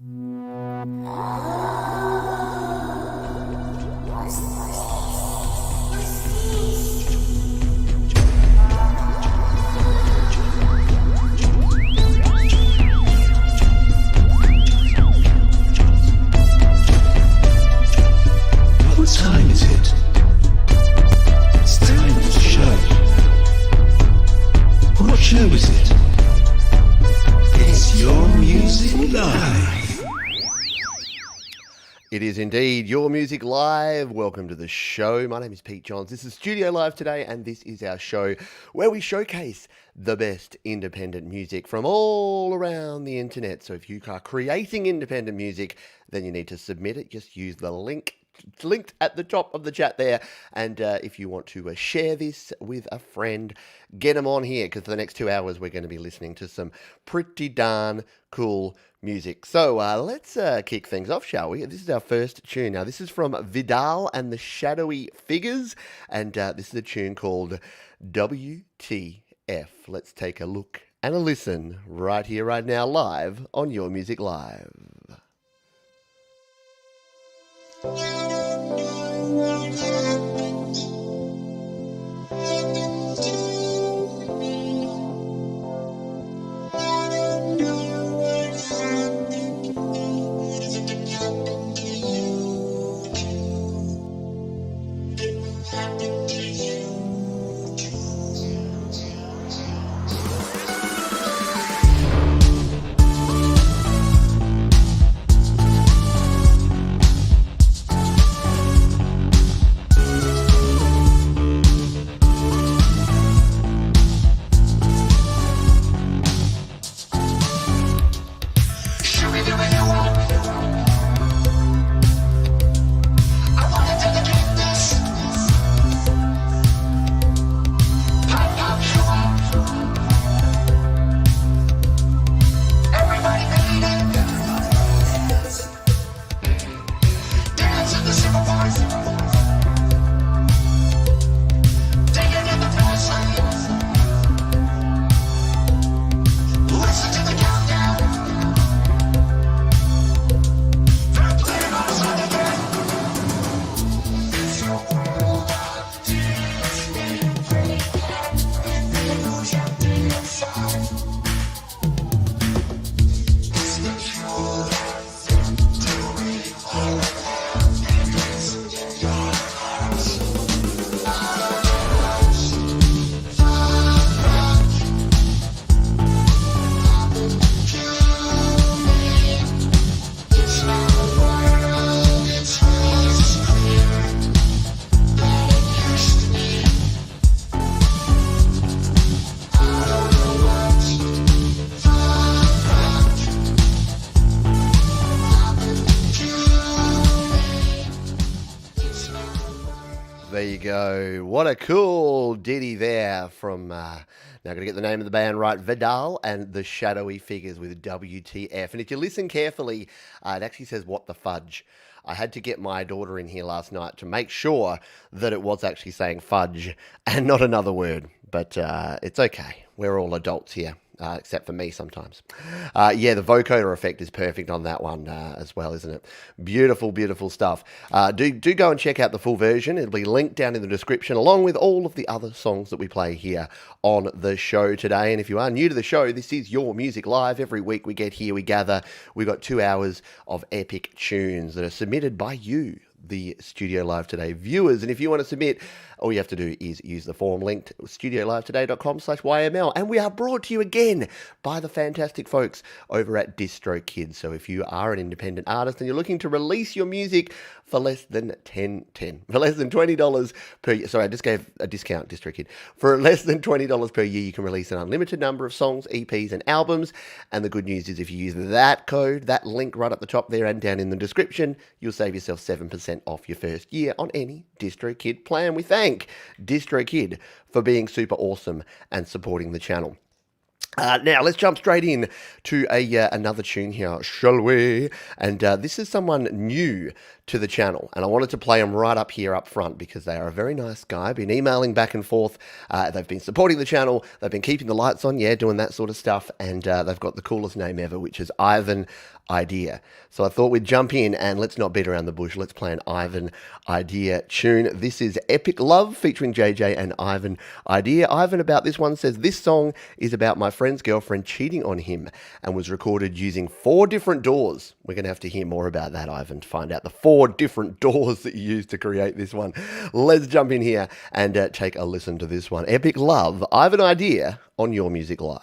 What time is it? It's time for the show. What show is it? It's Your Music Live. It is indeed Your Music Live. Welcome to the show. My name is Pete Johns. This is Studio Live today, and this is our show where we showcase the best independent music from all around the internet. So if you are creating independent music, then you need to submit it. Just use the link. It's linked at the top of the chat there, and if you want to share this with a friend, get them on here, because for the next 2 hours we're going to be listening to some pretty darn cool music. So let's kick things off, shall we? This is our first tune. Now this is from Vidal and the Shadowy Figures, and this is a tune called WTF. Let's take a look and a listen right here, right now, live on Your Music Live. There you go. What a cool ditty there from, now I'm going to get the name of the band right, Vidal and the Shadowy Figures with WTF. And if you listen carefully, it actually says, what the fudge. I had to get my daughter in here last night to make sure that it was actually saying fudge and not another word. But it's okay. We're all adults here. Except for me sometimes. Yeah, the vocoder effect is perfect on that one as well, isn't it? Beautiful, beautiful stuff. Do go and check out the full version. It'll be linked down in the description, along with all of the other songs that we play here on the show today. And if you are new to the show, this is Your Music Live. Every week we get here, we gather. We've got 2 hours of epic tunes that are submitted by you, the Studio Live Today viewers. And if you want to submit, all you have to do is use the form linked studiolivetoday.com/YML. And we are brought to you again by the fantastic folks over at DistroKid. So if you are an independent artist and you're looking to release your music for less than $20 per year, sorry, I just gave a discount, DistroKid. For less than $20 per year, you can release an unlimited number of songs, EPs, and albums. And the good news is if you use that code, that link right up the top there and down in the description, you'll save yourself 7% off your first year on any DistroKid plan. We thank DistroKid for being super awesome and supporting the channel. Now, let's jump straight in to another tune here, shall we? And this is someone new to the channel, and I wanted to play them right up here up front because they are a very nice guy. Been emailing back and forth. They've been supporting the channel. They've been keeping the lights on, doing that sort of stuff. And they've got the coolest name ever, which is Ivan Idea. So I thought we'd jump in and let's not beat around the bush. Let's play an Ivan Idea tune. This is Epic Love featuring JJ and Ivan Idea. Ivan about this one says, this song is about my friend's girlfriend cheating on him and was recorded using 4 different doors. We're going to have to hear more about that, Ivan, to find out the 4 different doors that you used to create this one. Let's jump in here and take a listen to this one. Epic Love, Ivan Idea on Your Music Live.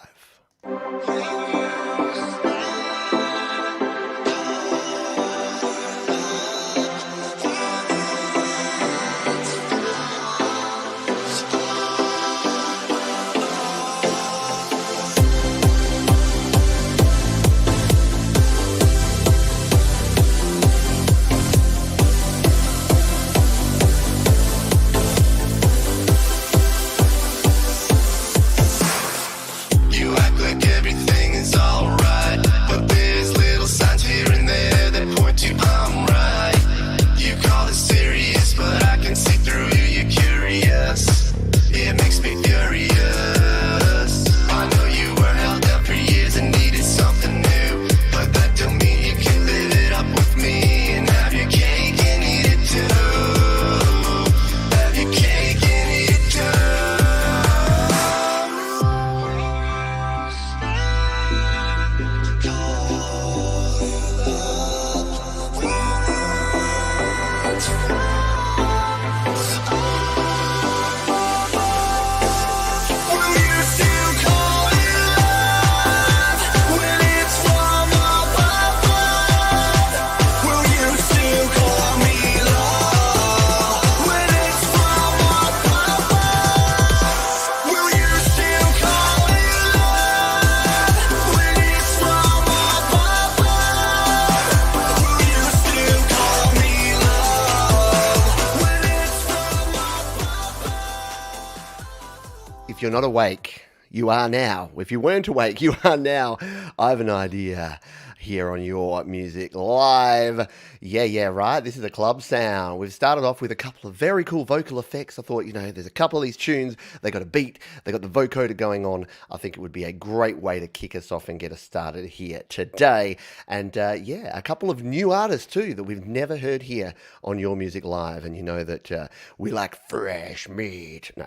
If you're not awake, you are now. If you weren't awake, you are now. I have an idea here on Your Music Live. Yeah, right. This is a club sound. We've started off with a couple of very cool vocal effects. I thought, there's a couple of these tunes. They got a beat. They got the vocoder going on. I think it would be a great way to kick us off and get us started here today. And a couple of new artists too that we've never heard here on Your Music Live. And you know that we like fresh meat. No.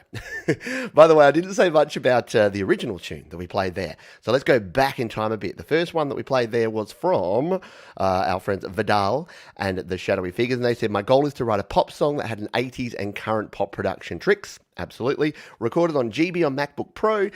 By the way, I didn't say much about the original tune that we played there. So let's go back in time a bit. The first one that we played there was from our friends Vidal and the Shadowy Figures, and they said, my goal is to write a pop song that had an 80s and current pop production tricks. Absolutely. Recorded on GB on MacBook Pro.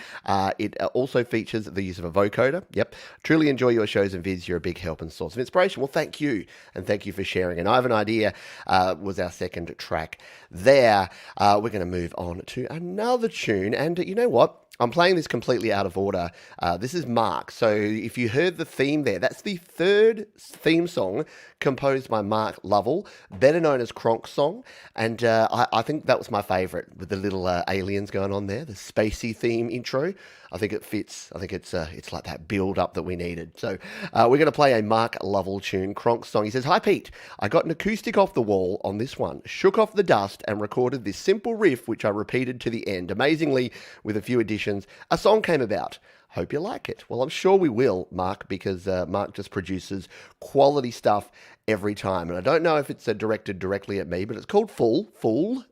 It also features the use of a vocoder. Yep. Truly enjoy your shows and vids. You're a big help and source of inspiration. Well, thank you. And thank you for sharing. And I Have an Idea was our second track there. We're going to move on to another tune. And you know what? I'm playing this completely out of order. This is Mark. So if you heard the theme there, that's the third theme song composed by Mark Lovell, better known as Cronksong. And I think that was my favorite with the little aliens going on there, the spacey theme intro. I think it fits. I think it's like that build up that we needed. So we're going to play a Mark Lovell tune, Cronksong. He says, hi Pete, I got an acoustic off the wall on this one, shook off the dust and recorded this simple riff which I repeated to the end. Amazingly, with a few additions, a song came about. Hope you like it. Well, I'm sure we will, Mark, because Mark just produces quality stuff every time. And I don't know if it's directed directly at me, but it's called Fool.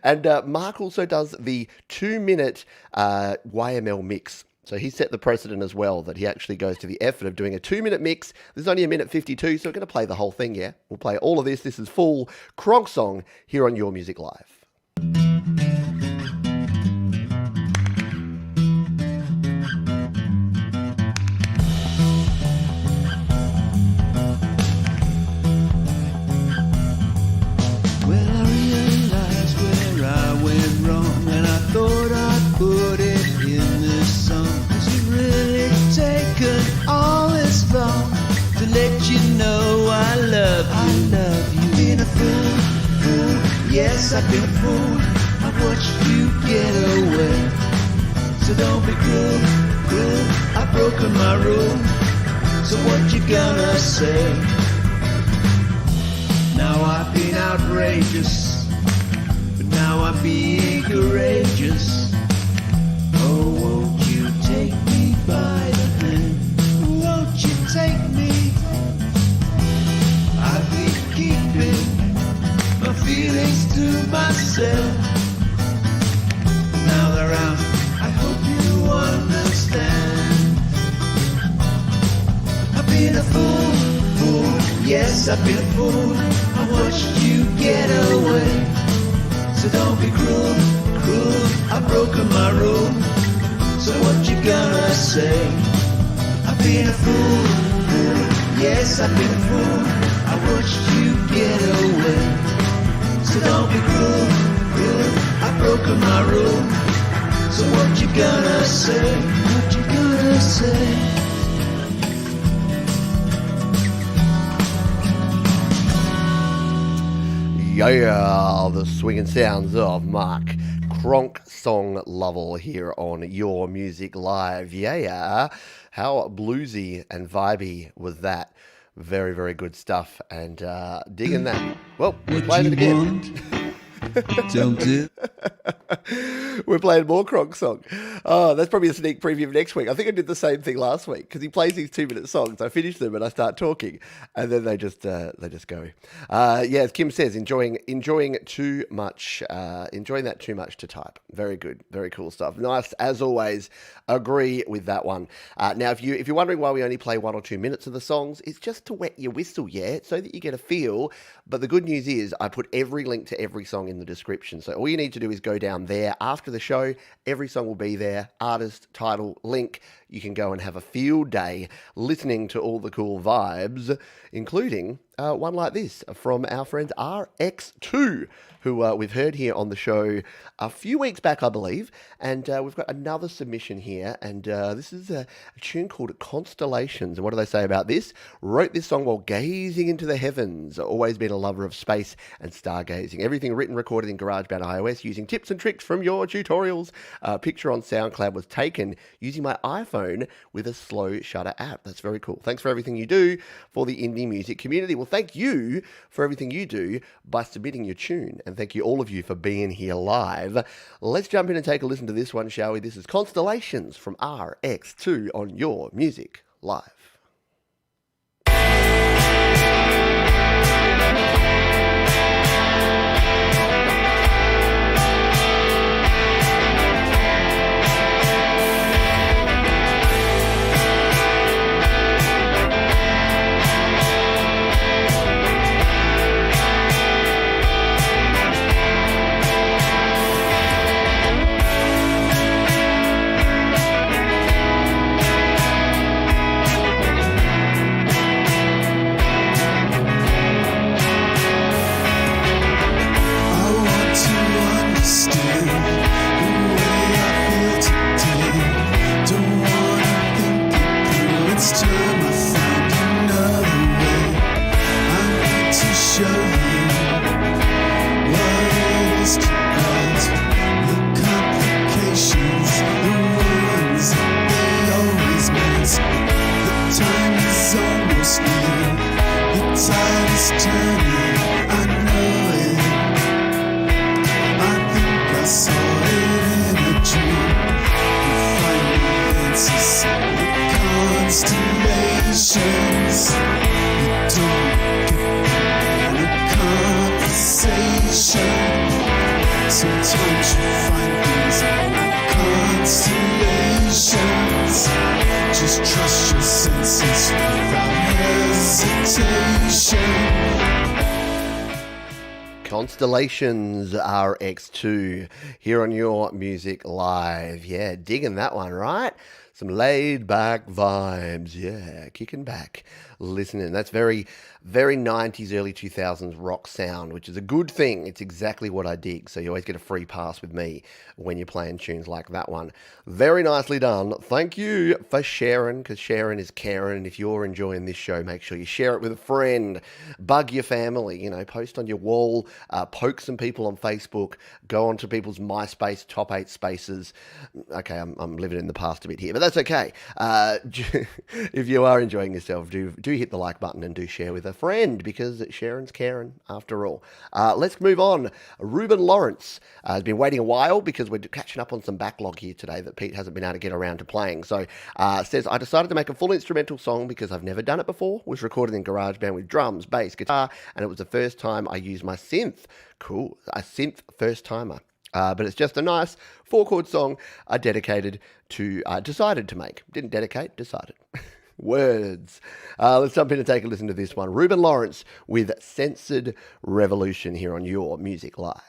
And Mark also does the 2-minute YML mix. So he set the precedent as well, that he actually goes to the effort of doing a 2-minute mix. There's only 1:52, so we're going to play the whole thing, yeah? We'll play all of this. This is Fool, Cronksong, here on Your Music Live. Yes, I've been fooled. I've watched you get away. So don't be cruel. cruel, I've broken my rule. So what you gonna say? Now I've been outrageous, but now I'm being courageous. Oh, won't you take me by the hand? Won't you take me? I've been keeping my feelings to myself. Now they're out, I hope you understand. I've been a fool, yes, I've been a fool. I watched you get away. So don't be cruel, I've broken my rule. So what you gonna say? I've been a fool, yes, I've been a fool. I watched you get away. So don't be cruel, I've broken my rule. So what you gonna say? What you gonna say? Yeah, the swinging sounds of Mark Cronksong Lovell here on Your Music Live. Yeah, how bluesy and vibey was that? Very, very good stuff. And digging that. Well, we're playing it again. Don't do. We're playing more Cronksong. Oh, that's probably a sneak preview of next week. I think I did the same thing last week because he plays these 2-minute songs. I finish them and I start talking, and then they just go. Yeah, as Kim says, enjoying too much, enjoying that too much to type. Very good, very cool stuff. Nice as always. Agree with that one. Now, if you're wondering why we only play 1 or 2 minutes of the songs, it's just to wet your whistle, yeah, so that you get a feel. But the good news is I put every link to every song in the description. So all you need to do is go down there after the show. Every song will be there. Artist, title, link. You can go and have a field day listening to all the cool vibes, including one like this from our friend RX2, who we've heard here on the show a few weeks back, I believe. And we've got another submission here. And this is a tune called Constellations. And what do they say about this? Wrote this song while gazing into the heavens. Always been a lover of space and stargazing. Everything written, recorded in GarageBand iOS using tips and tricks from your tutorials. Picture on SoundCloud was taken using my iPhone with a slow shutter app. That's very cool. Thanks for everything you do for the indie music community. Well, thank you for everything you do by submitting your tune. And thank you all of you for being here live. Let's jump in and take a listen to this one, shall we? This is Constellations from RX2 on Your Music Live. Sometimes you find things like constellations. Just trust your senses without hesitation. Constellations RX2 here on Your Music Live. Yeah, digging that one, right? Some laid back vibes. Yeah, kicking back, listening. That's very, very 90s, early 2000s rock sound, which is a good thing. It's exactly what I dig. So you always get a free pass with me when you're playing tunes like that one. Very nicely done. Thank you for sharing, because sharing is caring. And if you're enjoying this show, make sure you share it with a friend. Bug your family, post on your wall, poke some people on Facebook, go onto people's MySpace top 8 spaces. Okay, I'm living in the past a bit here, but that's okay. If you are enjoying yourself, do hit the like button and do share with a friend, because sharing's caring after all. Let's move on. Ruben Lawrence has been waiting a while because we're catching up on some backlog here today that Pete hasn't been able to get around to playing. So says, I decided to make a full instrumental song because I've never done it before. Was recorded in GarageBand with drums, bass, guitar, and it was the first time I used my synth. Cool. A synth first timer. But it's just a nice 4-chord song I decided to make. Didn't dedicate, decided. Words. Let's jump in and take a listen to this one. Ruben Lawrence with Censored Revolution here on Your Music Live.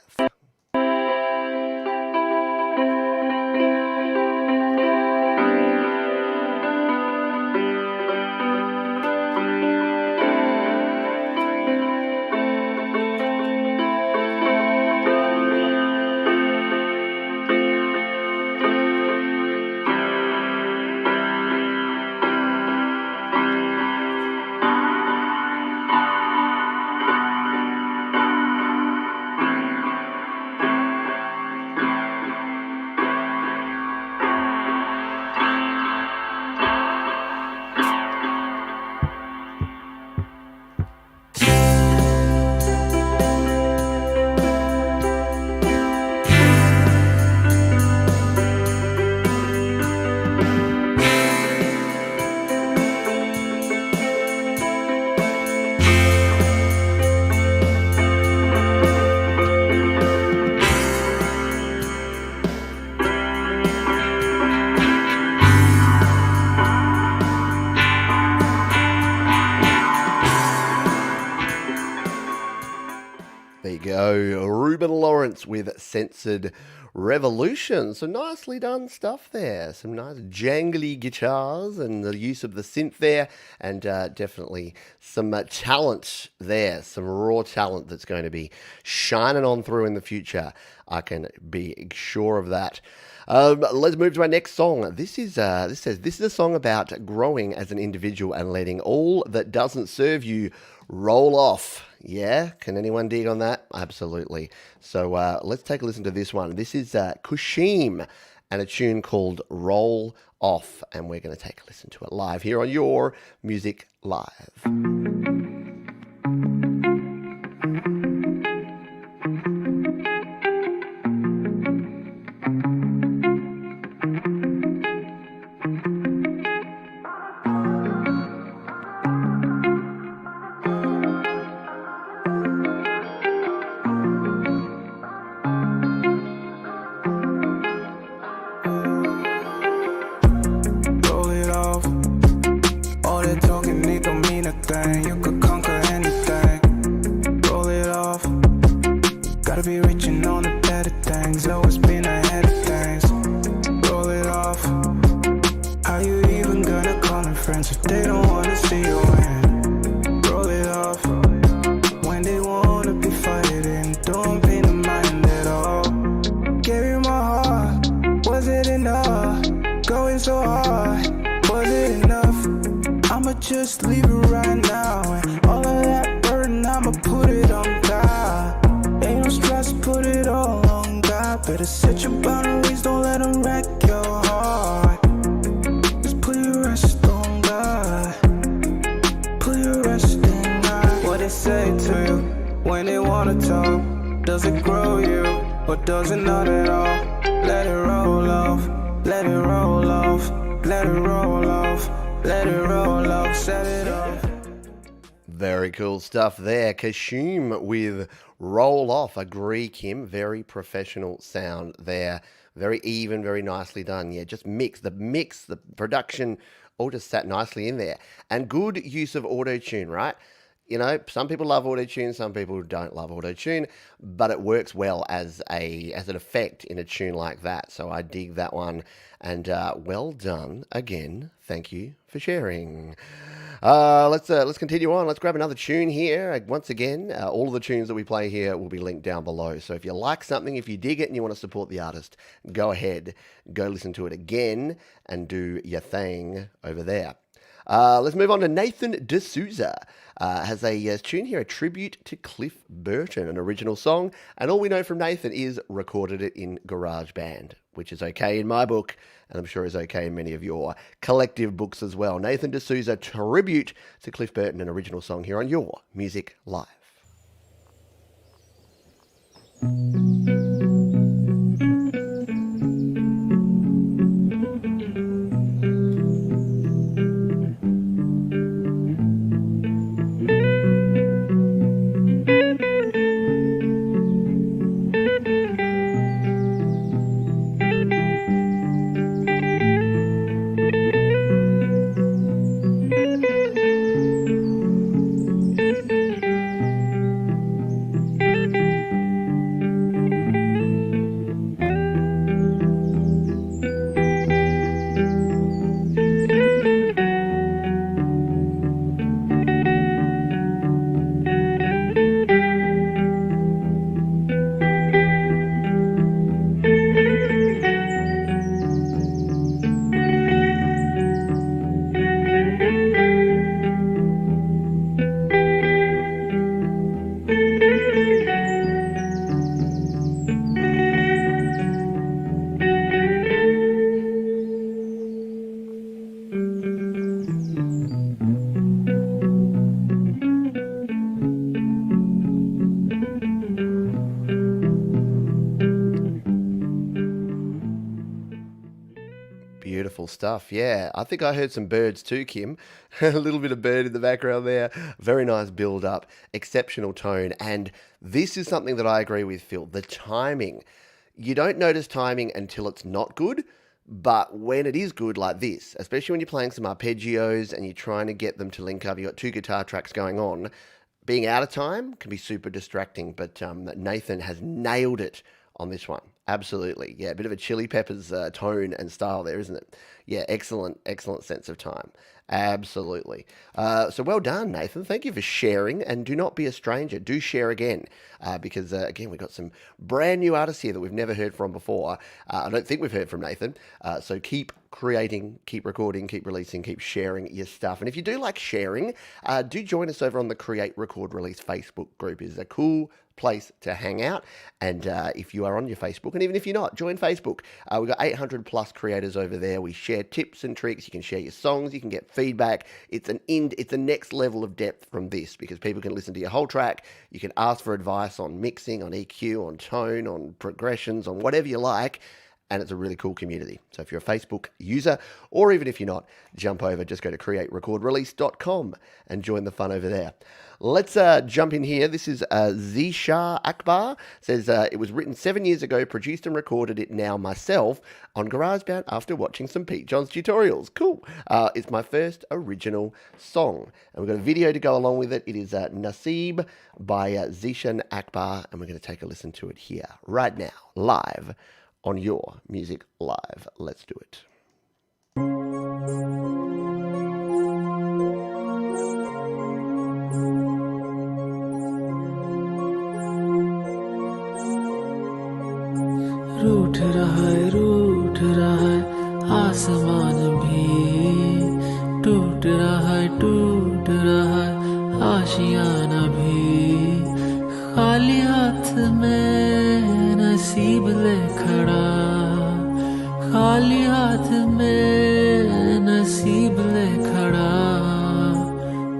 Ruben Lawrence with Censored Revolution. So nicely done stuff there. Some nice jangly guitars and the use of the synth there, and definitely some talent there, some raw talent that's going to be shining on through in the future. I can be sure of that. Let's move to our next song. This is a song about growing as an individual and letting all that doesn't serve you roll off. Yeah, can anyone dig on that? Absolutely. So let's take a listen to this one. This is Kusheem and a tune called Roll Off, and we're going to take a listen to it live here on Your Music Live. Just leave it right now, and all of that burden, I'ma put it on God. Ain't no stress, put it all on God. Better set your boundaries, don't let them wreck your heart. Just put your rest on God. Put your rest in God. What they say to you when they wanna talk, does it grow you, or does it not at all? Let it roll off, let it roll off, let it roll off. Let it roll off, set it off. Very cool stuff there. Kusheem with Roll Off. Agree, Kim. Very professional sound there. Very even, very nicely done. Yeah, just the production, all just sat nicely in there. And good use of auto-tune, right? You know, some people love auto-tune, some people don't love auto-tune, but it works well as an effect in a tune like that. So I dig that one, and well done again. Thank you for sharing. Let's continue on. Let's grab another tune here. Once again, all of the tunes that we play here will be linked down below. So if you like something, if you dig it and you want to support the artist, go ahead, go listen to it again and do your thing over there. Let's move on to Nathan D'Souza. Has a tune here, a tribute to Cliff Burton, an original song. And all we know from Nathan is recorded it in GarageBand, which is okay in my book, and I'm sure is okay in many of your collective books as well. Nathan D'Souza, tribute to Cliff Burton, an original song here on Your Music Live. Beautiful stuff. Yeah, I think I heard some birds too, Kim. A little bit of bird in the background there. Very nice build up, exceptional tone. And this is something that I agree with, Phil. The timing. You don't notice timing until it's not good. But when it is good like this, especially when you're playing some arpeggios and you're trying to get them to link up, you've got two guitar tracks going on, being out of time can be super distracting. But Nathan has nailed it on this one. Absolutely. Yeah, a bit of a Chili Peppers tone and style there, isn't it? Yeah, excellent sense of time. Absolutely. So well done, Nathan. Thank you for sharing, and do not be a stranger. Do share again, because, again, we've got some brand new artists here that we've never heard from before. I don't think we've heard from Nathan. So keep creating, keep recording, keep releasing, keep sharing your stuff. And if you do like sharing, do join us over on the Create, Record, Release Facebook group. It is a cool place to hang out. And if you are on your Facebook, and even if you're not, join Facebook. We've got 800 plus creators over there. We share tips and tricks. You can share your songs. You can get feedback. It's a next level of depth from this, because people can listen to your whole track. You can ask for advice on mixing, on EQ, on tone, on progressions, on whatever you like. And it's a really cool community. So if you're a Facebook user, or even if you're not, jump over, just go to createrecordrelease.com and join the fun over there. Let's jump in here. This is Zeeshan Akbar. Says, it was written 7 years ago, produced and recorded it now myself on GarageBand after watching some Pete John's tutorials. Cool. It's my first original song. And we've got a video to go along with it. It is Nasib by Zeeshan Akbar. And we're going to take a listen to it here right now, live on Your Music Live. Let's do it. रूठ रहा है आसमान भी टूट रहा है आशियाना भी खाली हाथ में नसीब ले खड़ा खाली हाथ में नसीब ले खड़ा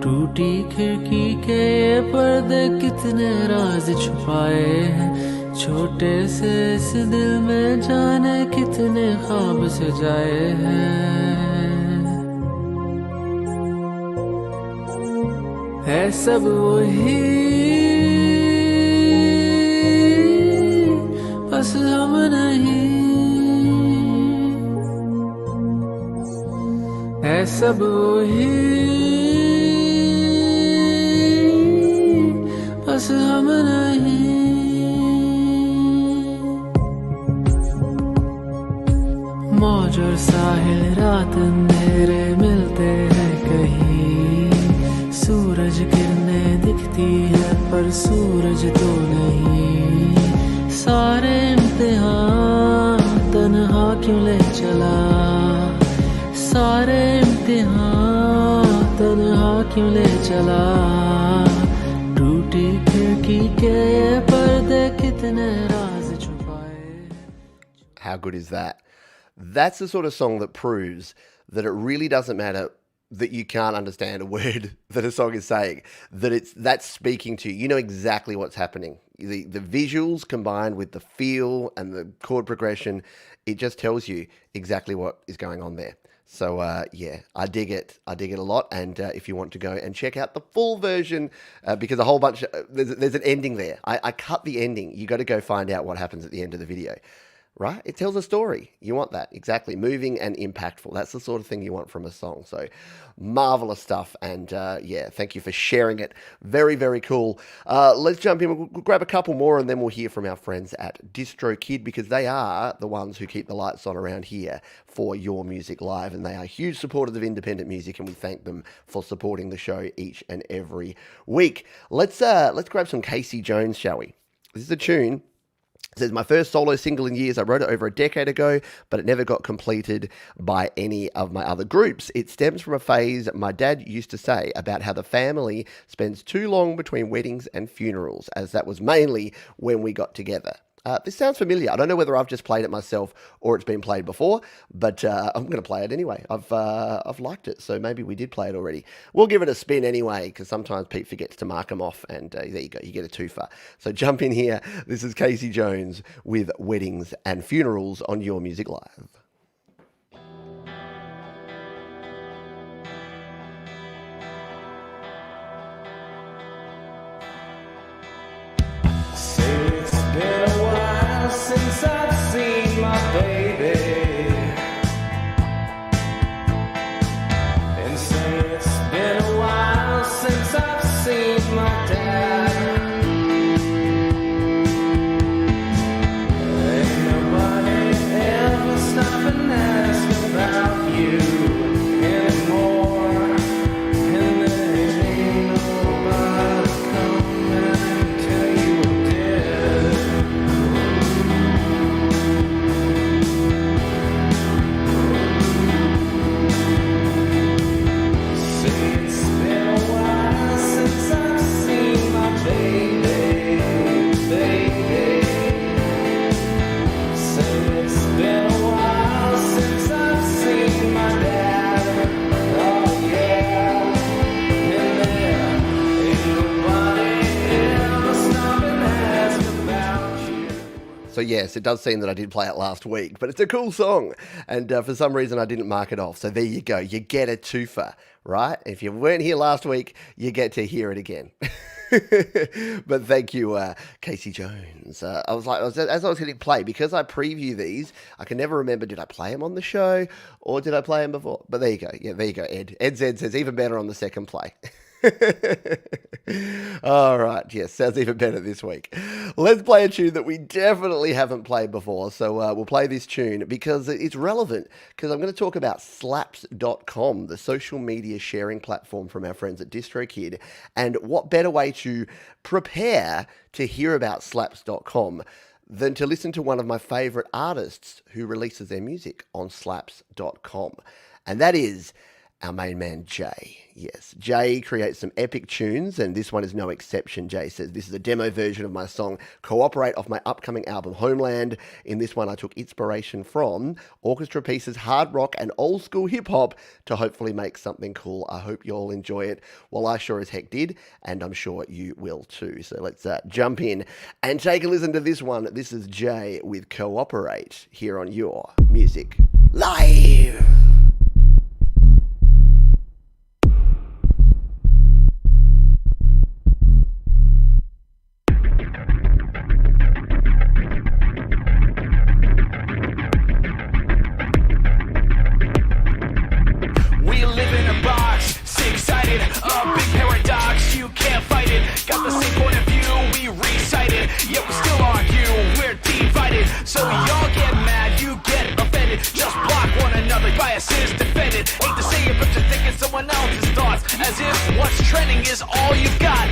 टूटी खिड़की के पर्दे कितने राज छुपाए हैं छोटे से इस दिल में जाने कितने ख्वाब सजाए हैं है सब वही बस हम नहीं है सब वही बस हम नहीं मौज और साहिल रात अंधेरे मिलते हैं कहीं सूरज किरणें दिखती है पर सूरज तो नहीं सारे इम्तिहान तन्हा क्यों ले चला सारे इम्तिहान क्यों ले चला टूटी खिड़की के ये पर्दे कितने राज छुपाए. How good is that? That's the sort of song that proves that it really doesn't matter that you can't understand a word that a song is saying, that's speaking to you. You know exactly what's happening. The visuals combined with the feel and the chord progression, it just tells you exactly what is going on there. So, yeah, I dig it. I dig it a lot. And if you want to go and check out the full version, because a whole bunch, there's an ending there. I cut the ending. You got to go find out what happens at the end of the video. Right? It tells a story. You want that. Exactly. Moving and impactful. That's the sort of thing you want from a song. So marvelous stuff. And yeah, thank you for sharing it. Very, very cool. Let's jump in. We'll grab a couple more and then we'll hear from our friends at DistroKid, because they are the ones who keep the lights on around here for Your Music Live. And they are huge supporters of independent music, and we thank them for supporting the show each and every week. Let's grab some Casey Jones, shall we? This is a tune. It says, my first solo single in years. I wrote it over a decade ago, but it never got completed by any of my other groups. It stems from a phase my dad used to say about how the family spends too long between weddings and funerals, as that was mainly when we got together. This sounds familiar. I don't know whether I've just played it myself or it's been played before, but I'm going to play it anyway. I've liked it, so maybe we did play it already. We'll give it a spin anyway, because sometimes Pete forgets to mark them off, and there you go, you get a twofer. So jump in here. This is Casey Jones with Weddings and Funerals on Your Music Live. Since I've seen my baby, and say it's been a while since I've seen my dad. Ain't nobody ever stop and ask about you anymore, and there ain't nobody coming and tell you we're dead. So yes, it does seem that I did play it last week, but it's a cool song, and for some reason I didn't mark it off. So there you go, you get a twofer, right? If you weren't here last week, you get to hear it again. But thank you, Casey Jones. As I was hitting play, because I preview these, I can never remember, did I play him on the show or did I play him before? But there you go. Yeah, there you go, Ed. Ed Z says even better on the second play. All right, yes, sounds even better this week. Let's play a tune that we definitely haven't played before. So we'll play this tune because it's relevant, because I'm going to talk about slaps.com, the social media sharing platform from our friends at DistroKid. And what better way to prepare to hear about slaps.com than to listen to one of my favorite artists who releases their music on slaps.com. And that is our main man, Jay. Yes, Jay creates some epic tunes, and this one is no exception. Jay says, this is a demo version of my song Cooperate off my upcoming album Homeland. In this one, I took inspiration from orchestra pieces, hard rock, and old school hip hop to hopefully make something cool. I hope you all enjoy it. Well, I sure as heck did, and I'm sure you will too. So let's jump in and take a listen to this one. This is Jay with Cooperate here on Your Music Live. So y'all get mad, you get offended. Just block one another, biases defended. Hate to say it, but you're thinking someone else's thoughts, as if what's trending is all you've got,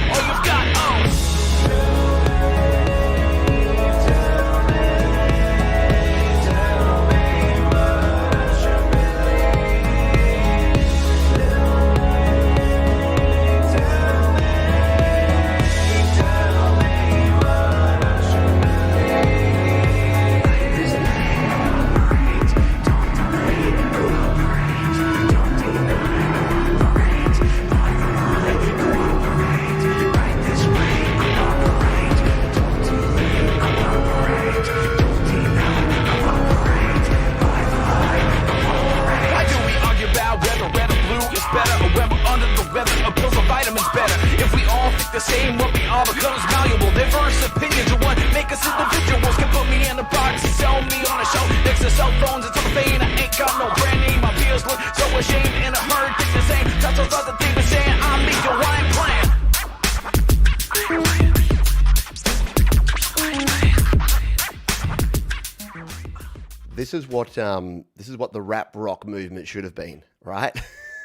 the same, what we all becomes malleable. Diverse opinions are what make us individuals. Can put me in a box and sell me on a show next to cell phones and telephone. I ain't got no brand name. My peers look so ashamed in a herd. Think the same. That's what's not the thing but saying I'm me, yo, I ain't playing. This is what the rap rock movement should have been, right?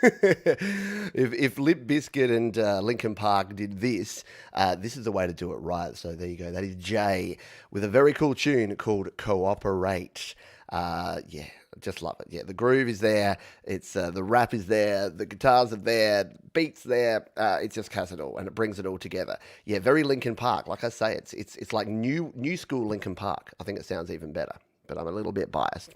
if Limp Bizkit and Linkin Park did this, this is the way to do it right. So there you go. That is Jay with a very cool tune called Cooperate. Yeah, just love it. Yeah, the groove is there. It's the rap is there. The guitars are there. Beats there. It just has it all, and it brings it all together. Yeah, very Linkin Park. Like I say, it's like new school Linkin Park. I think it sounds even better, but I'm a little bit biased.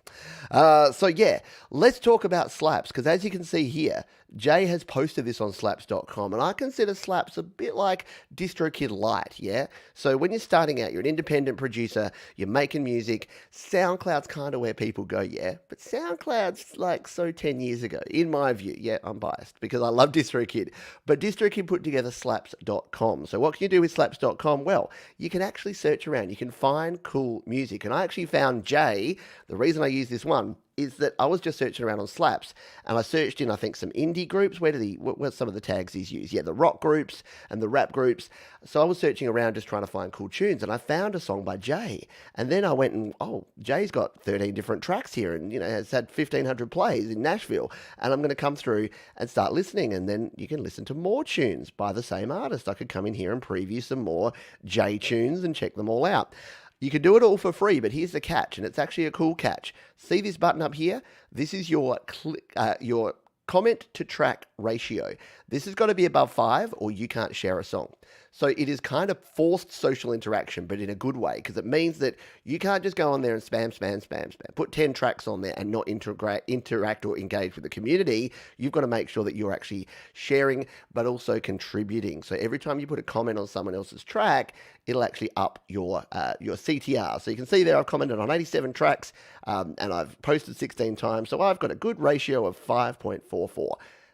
So yeah, let's talk about Slaps, because as you can see here, Jay has posted this on slaps.com, and I consider Slaps a bit like DistroKid Lite, yeah? So when you're starting out, you're an independent producer, you're making music, SoundCloud's kind of where people go, yeah? But SoundCloud's like so 10 years ago, in my view. Yeah, I'm biased, because I love DistroKid. But DistroKid put together slaps.com. So what can you do with slaps.com? Well, you can actually search around, you can find cool music, and I actually found Jay. The reason I use this one is that I was just searching around on Slaps, and I searched in, I think, some indie groups. What's some of the tags he's used? Yeah, the rock groups and the rap groups. So I was searching around just trying to find cool tunes, and I found a song by Jay. And then I went and, Jay's got 13 different tracks here, and, has had 1,500 plays in Nashville. And I'm going to come through and start listening, and then you can listen to more tunes by the same artist. I could come in here and preview some more Jay tunes and check them all out. You can do it all for free, but here's the catch, and it's actually a cool catch. See this button up here? This is your comment to track ratio. This has got to be above 5 or you can't share a song. So it is kind of forced social interaction, but in a good way, because it means that you can't just go on there and spam. Put 10 tracks on there and not interact or engage with the community. You've got to make sure that you're actually sharing, but also contributing. So every time you put a comment on someone else's track, it'll actually up your CTR. So you can see there I've commented on 87 tracks and I've posted 16 times. So I've got a good ratio of 5.44.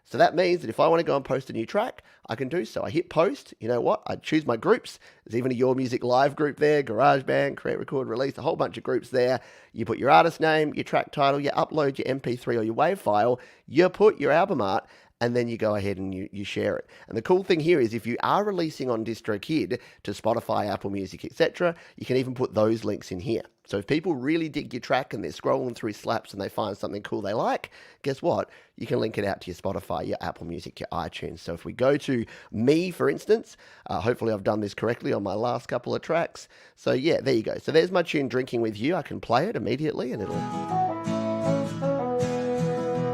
So that means that if I want to go and post a new track, I can do so. I hit post. You know what? I choose my groups. There's even a Your Music Live group there, GarageBand, Create, Record, Release, a whole bunch of groups there. You put your artist name, your track title, you upload your MP3 or your WAV file, you put your album art, and then you go ahead and you share it. And the cool thing here is if you are releasing on DistroKid to Spotify, Apple Music, etc., you can even put those links in here. So if people really dig your track and they're scrolling through Slaps and they find something cool they like, guess what? You can link it out to your Spotify, your Apple Music, your iTunes. So if we go to me, for instance, hopefully I've done this correctly on my last couple of tracks. So yeah, there you go. So there's my tune, Drinking With You. I can play it immediately and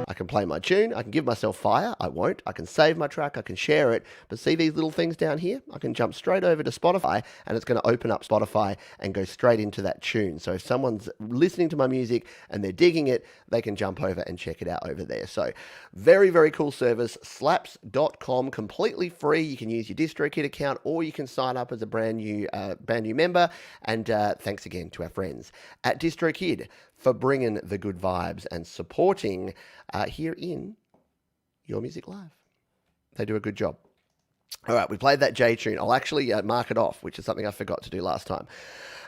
I can play my tune, I can give myself fire, I won't, I can save my track, I can share it, but see these little things down here? I can jump straight over to Spotify and it's going to open up Spotify and go straight into that tune. So if someone's listening to my music and they're digging it, they can jump over and check it out over there. So very, very cool service, slaps.com, completely free. You can use your DistroKid account or you can sign up as a brand new member. And thanks again to our friends at DistroKid for bringing the good vibes and supporting here in Your Music Live. They do a good job. All right, we played that J tune. I'll actually mark it off, which is something I forgot to do last time.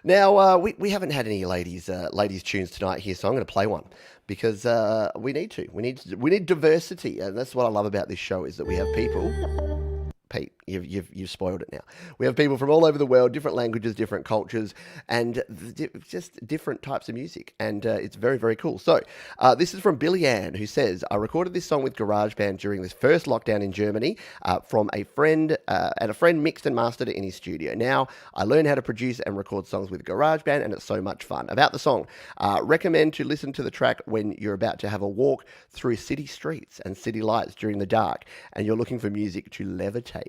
Now, we haven't had any ladies tunes tonight here, so I'm going to play one because we need to. We need diversity, and that's what I love about this show is that we have people. Pete, you've spoiled it now. We have people from all over the world, different languages, different cultures, and just different types of music. And it's very, very cool. So this is from Billian, who says, I recorded this song with GarageBand during this first lockdown in Germany from a friend, and a friend mixed and mastered it in his studio. Now, I learned how to produce and record songs with GarageBand, and it's so much fun. About the song, recommend to listen to the track when you're about to have a walk through city streets and city lights during the dark, and you're looking for music to levitate.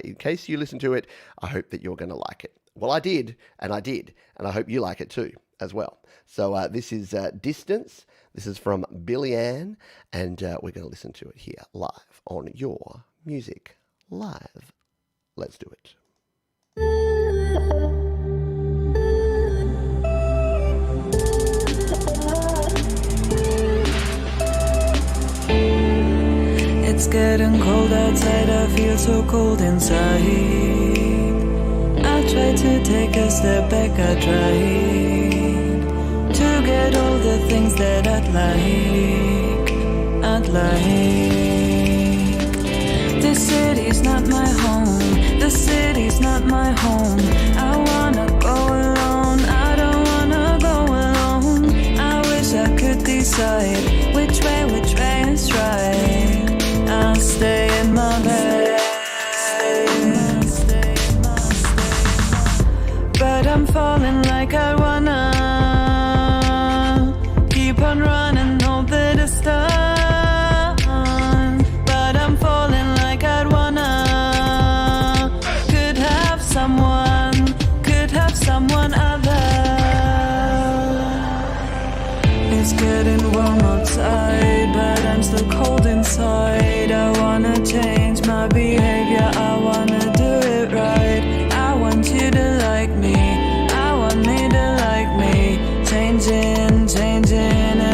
In case you listen to it, I hope that you're going to like it. Well, I did, and I hope you like it too, as well. So this is Distance. This is from Billian, and we're going to listen to it here live on Your Music Live. Let's do it. It's getting cold outside, I feel so cold inside. I tried to take a step back, I tried to get all the things that I'd like. This city's not my home, the city's not my home. I wanna go alone, I don't wanna go alone. I wish I could decide which way is right. I'll stay in my bed, but I'm falling like I wanna keep on running, hope that it's done. But I'm falling like I'd wanna could have someone other. It's getting warm outside, but I'm still cold inside. I wanna change my behavior, I wanna do it right. I want you to like me, I want me to like me. Changing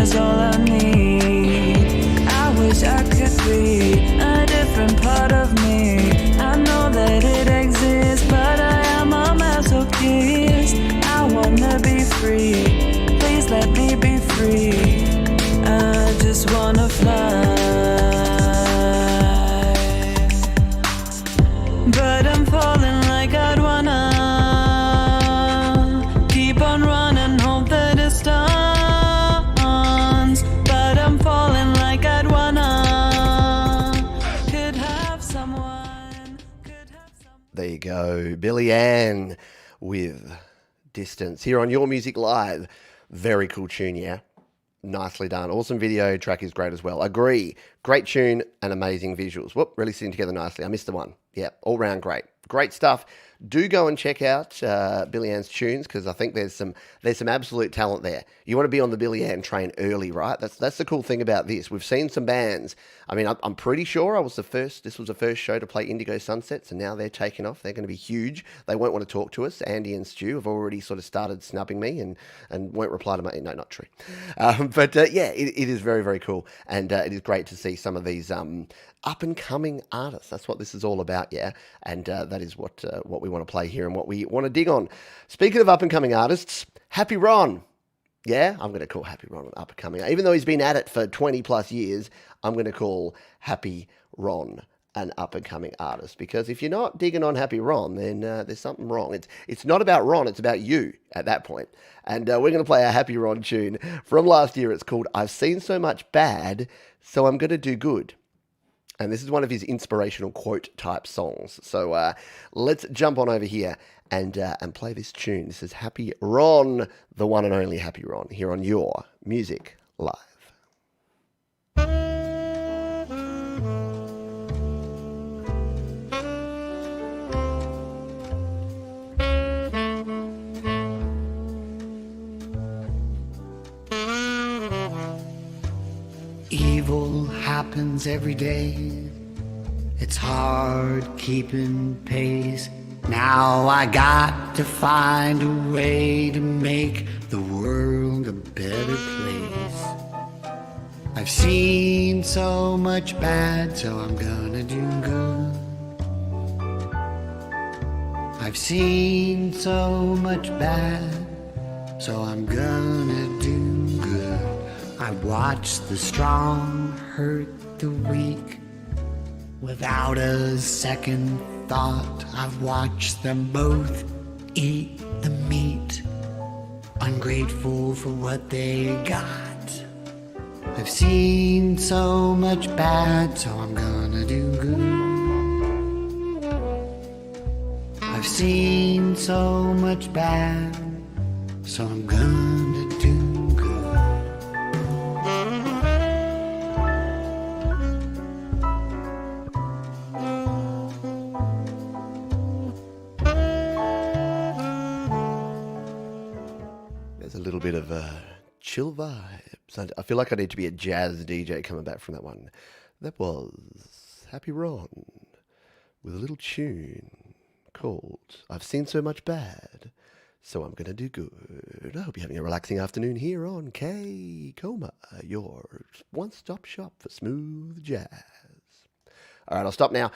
is all I need. I wish I could be a different part of me. I know that it exists, but I am a masochist. I wanna be free, please let me be free. I just wanna fly, but I'm falling like I'd wanna keep on running, hope that it stuns. But I'm falling like I'd wanna could have someone. There you go, Billian with Distance here on Your Music Live. Very cool tune, yeah. Nicely done. Awesome video. Track is great as well. Agree. Great tune and amazing visuals. Whoop, really sitting together nicely. I missed the one. Yeah, all round great. Great stuff. Do go and check out Billian's tunes, because I think there's some absolute talent there. You want to be on the Billian train early, right? That's the cool thing about this. We've seen some bands. I mean, I'm pretty sure this was the first show to play Indigo Sunsets, and now they're taking off. They're going to be huge. They won't want to talk to us. Andy and Stu have already sort of started snubbing me and won't reply to my... No, not true. But yeah, it is very, very cool. And it is great to see some of these up-and-coming artists. That's what this is all about, yeah? And that is what we want to play here and what we want to dig on. Speaking of up-and-coming artists, Happy Ron. Yeah, I'm going to call Happy Ron an up-and-coming. Even though he's been at it for 20-plus years, I'm going to call Happy Ron an up-and-coming artist. Because if you're not digging on Happy Ron, then there's something wrong. It's not about Ron, it's about you at that point. And we're going to play a Happy Ron tune from last year. It's called I've Seen So Much Bad, So I'm Going to Do Good. And this is one of his inspirational quote type songs. So let's jump on over here and play this tune. This is Happy Ron, the one and only Happy Ron, here on Your Music Live. Evil happens every day. It's hard keeping pace. Now I got to find a way to make the world a better place. I've seen so much bad, so I'm gonna do good. I've seen so much bad, so I'm gonna do good. I watch the strong hurt the weak without a second thought. I've watched them both eat the meat, ungrateful for what they got. I've seen so much bad, so I'm gonna do good. I've seen so much bad, so I'm gonna do good. There's a little bit of chill vibes. I feel like I need to be a jazz DJ coming back from that one. That was Happy Ron with a little tune called I've Seen So Much Bad, So I'm Gonna Do Good. I hope you're having a relaxing afternoon here on K Coma, your one-stop shop for smooth jazz. All right, I'll stop now.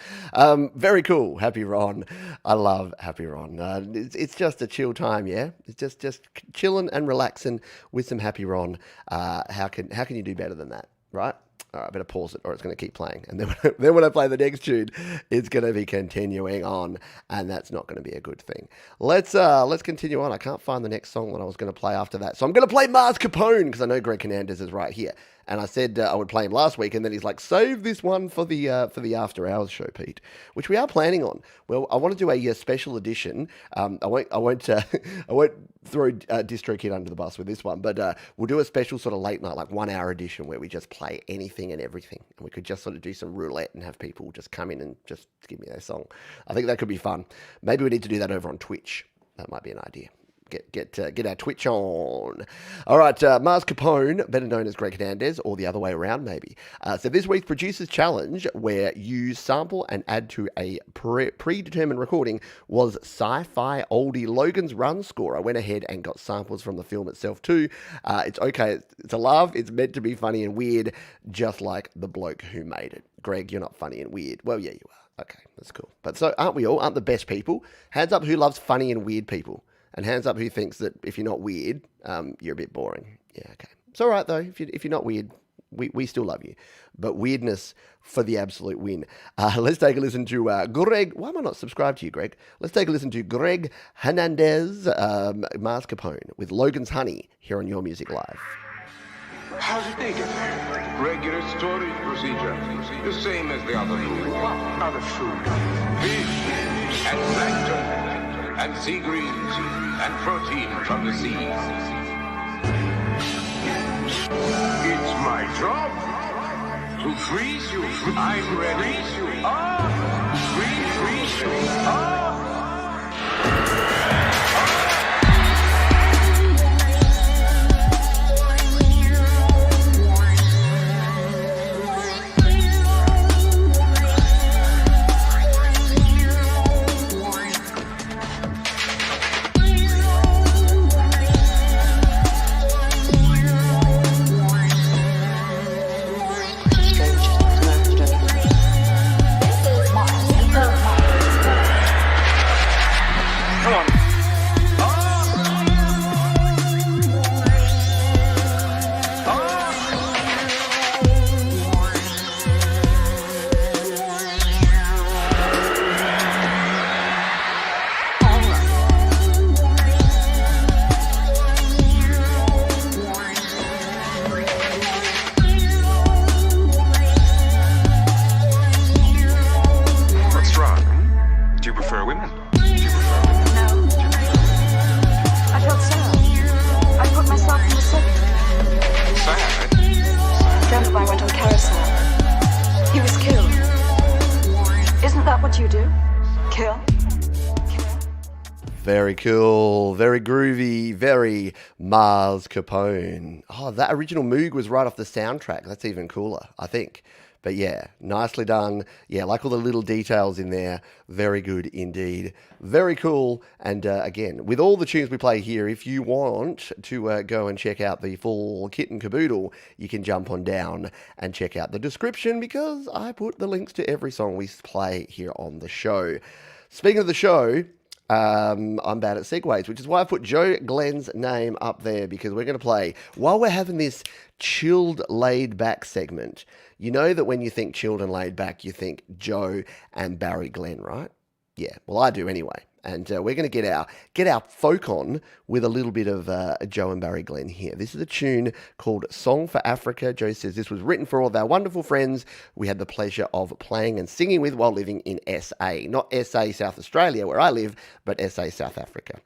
Very cool. Happy Ron. I love Happy Ron. It's just a chill time, yeah? It's just chilling and relaxing with some Happy Ron. How can you do better than that, right? All right, I better pause it or it's going to keep playing. And then when I play the next tune, it's going to be continuing on, and that's not going to be a good thing. Let's continue on. I can't find the next song that I was going to play after that. So I'm going to play Mars Capone because I know Greg Hernandez is right here. And I said I would play him last week, and then he's like, save this one for the After Hours show, Pete, which we are planning on. Well, I want to do a special edition. I won't throw DistroKid under the bus with this one, but we'll do a special sort of late night, like 1 hour edition where we just play anything and everything, and we could just sort of do some roulette and have people just come in and just give me their song. I think that could be fun. Maybe we need to do that over on Twitch. That might be an idea. Get our Twitch on. All right, Mars Capone, better known as Greg Hernandez, or the other way around maybe. So this week's Producers Challenge, where you sample and add to a predetermined recording, was sci-fi oldie Logan's Run score. I went ahead and got samples from the film itself too. It's okay, it's a laugh, it's meant to be funny and weird, just like the bloke who made it. Greg, you're not funny and weird. Well, yeah, you are. Okay, that's cool. But so aren't we all? Aren't the best people? Hands up who loves funny and weird people. And hands up who thinks that if you're not weird, you're a bit boring. Yeah, okay. It's all right, though. If you're not weird, we still love you. But weirdness for the absolute win. Let's take a listen to Greg. Why am I not subscribed to you, Greg? Let's take a listen to Greg Hernandez, Mars Capone, with Logan's Honey here on Your Music Live. How's it taken? Regular storage procedure. The same as the other food. What other food? Fish and plankton and sea greens and protein from the sea. It's my job to freeze you. I'm ready. Freeze you. Very cool, very groovy, very Mars Capone. Oh, that original Moog was right off the soundtrack. That's even cooler, I think. But yeah, nicely done. Yeah, like all the little details in there. Very good indeed. Very cool. And again, with all the tunes we play here, if you want to go and check out the full kit and caboodle, you can jump on down and check out the description because I put the links to every song we play here on the show. Speaking of the show, I'm bad at segues, which is why I put Joe Glenn's name up there, because we're going to play, while we're having this chilled, laid back segment, you know that when you think chilled and laid back, you think Joe and Barry Glenn, right? Yeah, well, I do anyway. And we're going to get our folk on with a little bit of Joe and Barry Glenn here. This is a tune called Song for Africa. Joe says this was written for all of our wonderful friends we had the pleasure of playing and singing with while living in SA. Not SA, South Australia, where I live, but SA, South Africa.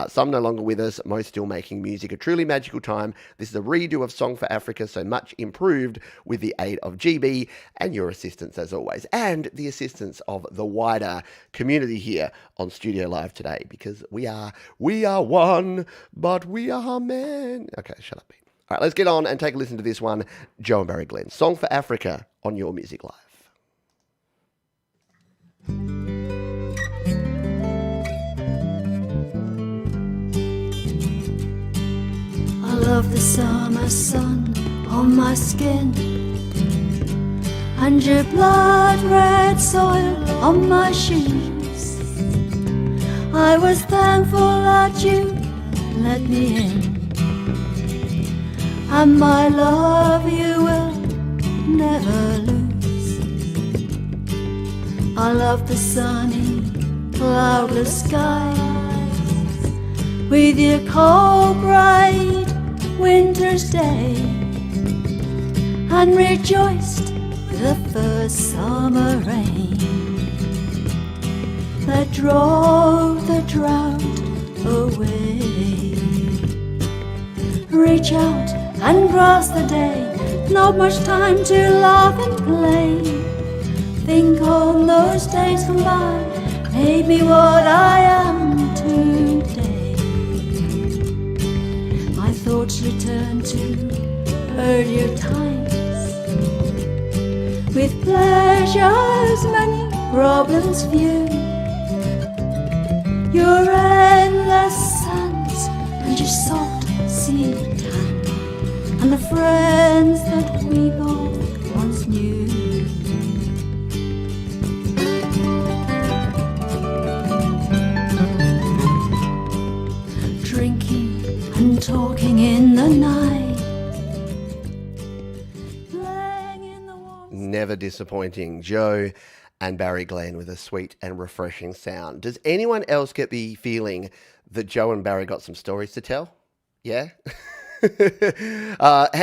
Some no longer with us, most still making music. A truly magical time. This is a redo of Song for Africa, so much improved with the aid of GB and your assistance as always, and the assistance of the wider community here on Studio Live today, because we are one, but we are men. Okay, shut up, Pete. All right, let's get on and take a listen to this one. Joe and Barry Glenn, Song for Africa on Your Music Live. I love the summer sun on my skin. and your blood red soil on my shoes. I was thankful that you let me in, and my love you will never lose. I love the sunny, cloudless skies with your cold, bright winter's day, and rejoiced with the first summer rain that drove the drought away. Reach out and grasp the day, not much time to laugh and play. Think on those days gone by, made me what I am today. My thoughts return to earlier times, with pleasures many, problems few. Your endless sands and your salt sea tan, and the friends that we both once knew. Drinking and talking in the night, playing in the warm. Never disappointing. Joe and Barry Glenn with a sweet and refreshing sound. Does anyone else get the feeling that Joe and Barry got some stories to tell? Yeah?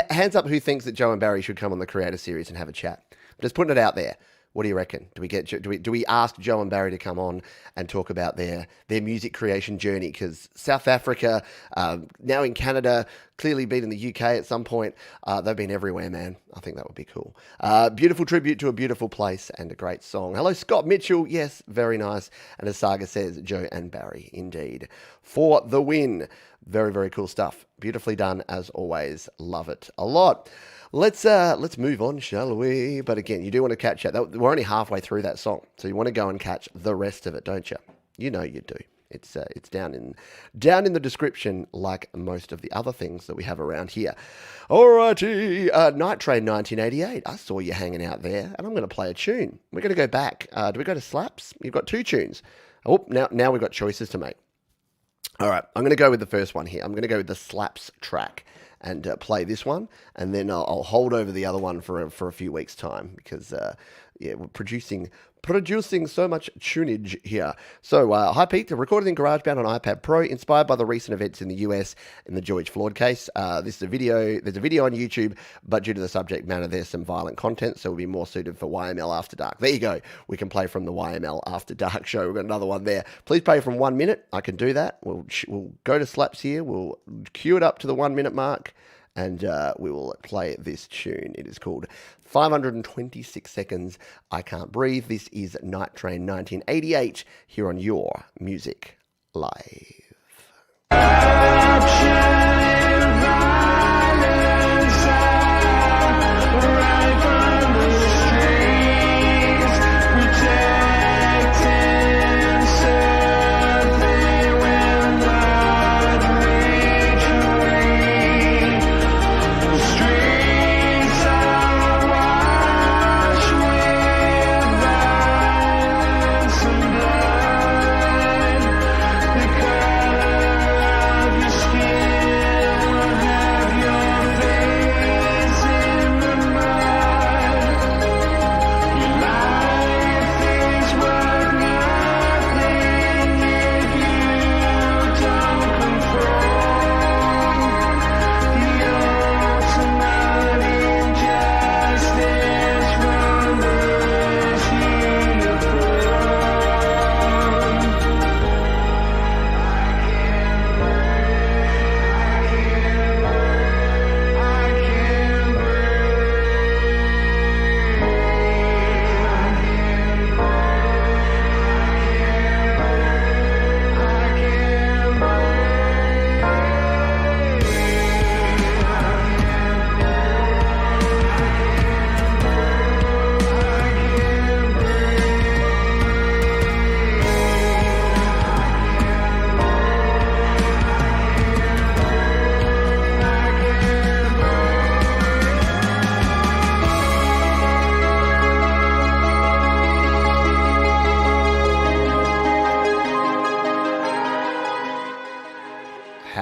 Hands up who thinks that Joe and Barry should come on the Creator Series and have a chat. Just putting it out there. What do you reckon? Do we ask Joe and Barry to come on and talk about their music creation journey? Because South Africa, now in Canada, clearly been in the UK at some point. They've been everywhere, man. I think that would be cool. Beautiful tribute to a beautiful place and a great song. Hello, Scott Mitchell. Yes, very nice. And as Saga says, Joe and Barry, indeed. For the win. Very, very cool stuff. Beautifully done, as always. Love it a lot. Let's move on, shall we? But again, you do want to catch that. We're only halfway through that song, so you want to go and catch the rest of it, don't you? You know you do. It's down in the description, like most of the other things that we have around here. Alrighty, Night Train 1988. I saw you hanging out there, and I'm going to play a tune. We're going to go back. Do we go to slaps? You've got two tunes. Oh, now we've got choices to make. All right, I'm going to go with the first one here. I'm going to go with the slaps track and play this one, and then I'll hold over the other one for a few weeks' time because we're producing so much tunage here. So, High Peak, recorded in GarageBand on iPad Pro, inspired by the recent events in the US in the George Floyd case. This is a video. There's a video on YouTube, but due to the subject matter, there's some violent content, so it'll be more suited for YML After Dark. There you go. We can play from the YML After Dark show. We've got another one there. Please play from 1 minute. I can do that. We'll go to slaps here. We'll cue it up to the 1 minute mark, and we will play this tune. It is called 526 Seconds, I Can't Breathe. This is Night Train 1988 here on Your Music Live.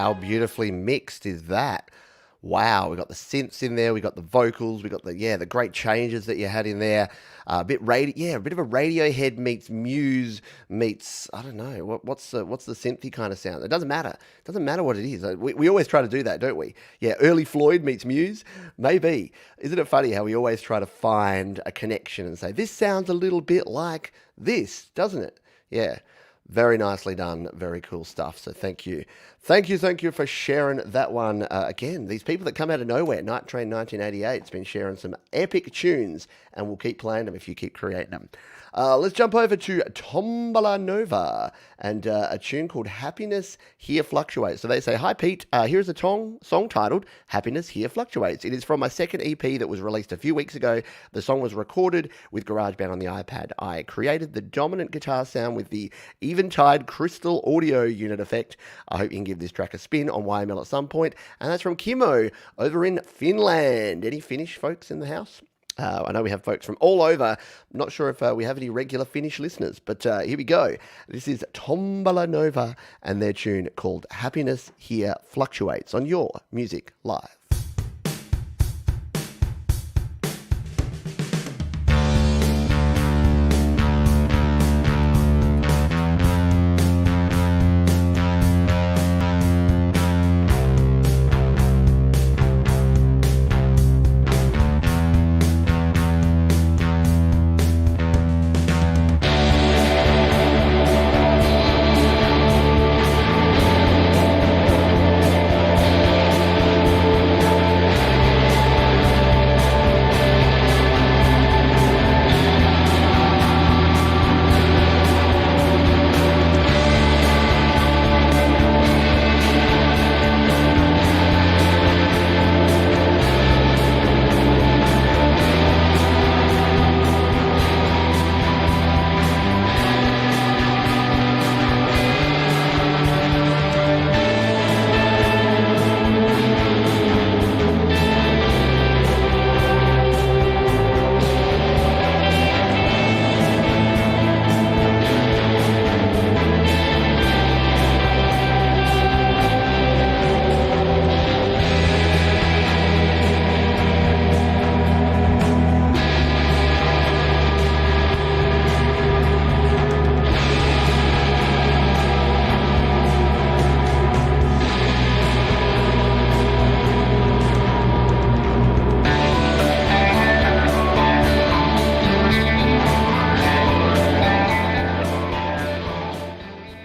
How beautifully mixed is that? Wow, we got the synths in there, we got the vocals, we got the great changes that you had in there. A bit of a Radiohead meets Muse meets, I don't know, what's the synthy kind of sound? It doesn't matter. It doesn't matter what it is. We always try to do that, don't we? Yeah, early Floyd meets Muse, maybe. Isn't it funny how we always try to find a connection and say, this sounds a little bit like this, doesn't it? Yeah. Very nicely done. Very cool stuff. So thank you. Thank you for sharing that one. Again, these people that come out of nowhere, Night Train 1988 has been sharing some epic tunes, and we'll keep playing them if you keep creating them. Let's jump over to Tombola Nova and a tune called Happiness Here Fluctuates. So they say, hi Pete, here's a song titled Happiness Here Fluctuates. It is from my second EP that was released a few weeks ago. The song was recorded with GarageBand on the iPad. I created the dominant guitar sound with the Eventide Crystal Audio Unit effect. I hope you can give this track a spin on YML at some point. And that's from Kimmo over in Finland. Any Finnish folks in the house? I know we have folks from all over. I'm not sure if we have any regular Finnish listeners, but here we go. This is Tombola Nova and their tune called Happiness Here Fluctuates on Your Music Live.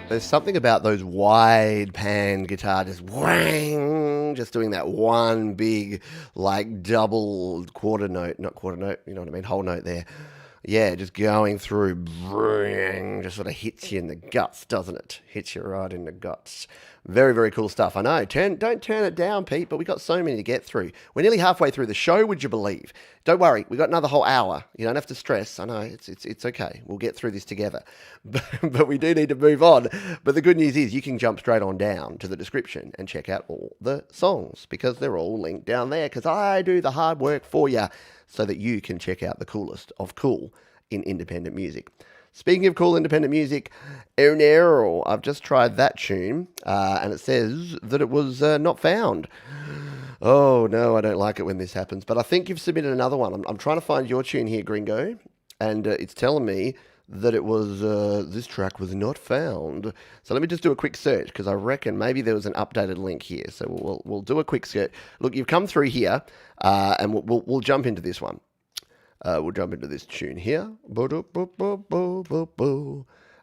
There's something about those wide pan guitar just whang, just doing that one big like double quarter note, not quarter note, you know what I mean, whole note there. Yeah, just going through, just sort of hits you in the guts, doesn't it? Hits you right in the guts. Very, very cool stuff. I know. Don't turn it down, Pete, but we got so many to get through. We're nearly halfway through the show, would you believe? Don't worry, we got another whole hour. You don't have to stress. I know, it's okay. We'll get through this together. But we do need to move on. But the good news is you can jump straight on down to the description and check out all the songs because they're all linked down there because I do the hard work for you so that you can check out the coolest of cool in independent music. Speaking of cool independent music, Ernero, I've just tried that tune, and it says that it was not found. Oh, no, I don't like it when this happens, but I think you've submitted another one. I'm trying to find your tune here, Gringo, and it's telling me that it was, this track was not found. So let me just do a quick search, because I reckon maybe there was an updated link here. So we'll do a quick search. Look, you've come through here, and we'll jump into this one. We'll jump into this tune here,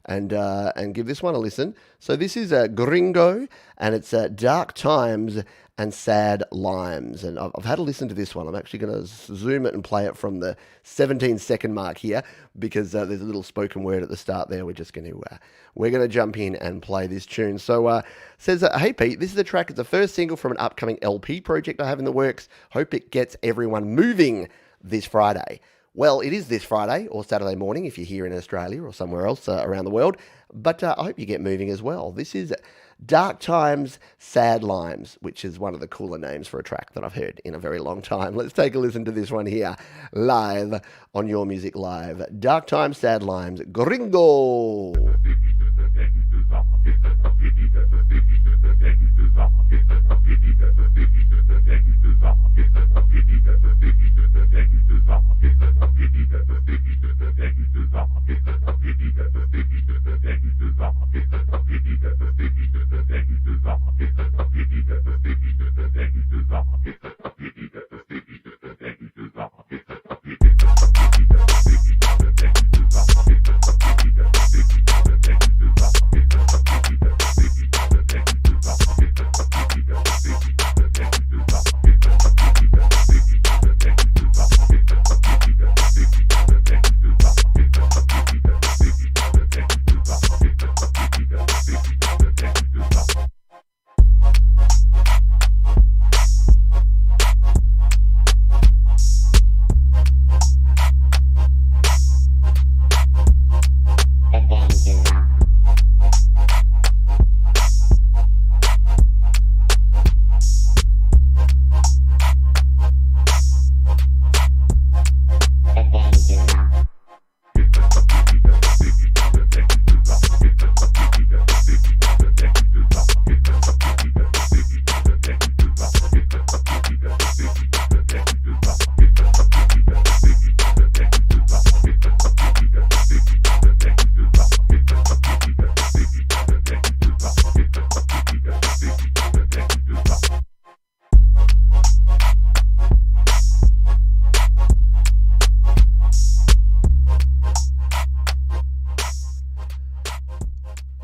and give this one a listen. So this is Gringo, and it's Dark Times and Sad Limes. And I've had a listen to this one. I'm actually going to zoom it and play it from the 17-second mark here because there's a little spoken word at the start there. We're going to jump in and play this tune. So says, hey Pete, this is the track. It's the first single from an upcoming LP project I have in the works. Hope it gets everyone moving this Friday. Well, it is this Friday or Saturday morning if you're here in Australia or somewhere else around the world, but I hope you get moving as well. This is Dark Times, Sad Limes, which is one of the cooler names for a track that I've heard in a very long time. Let's take a listen to this one here, live on Your Music Live. Dark Times, Sad Limes, Gringo!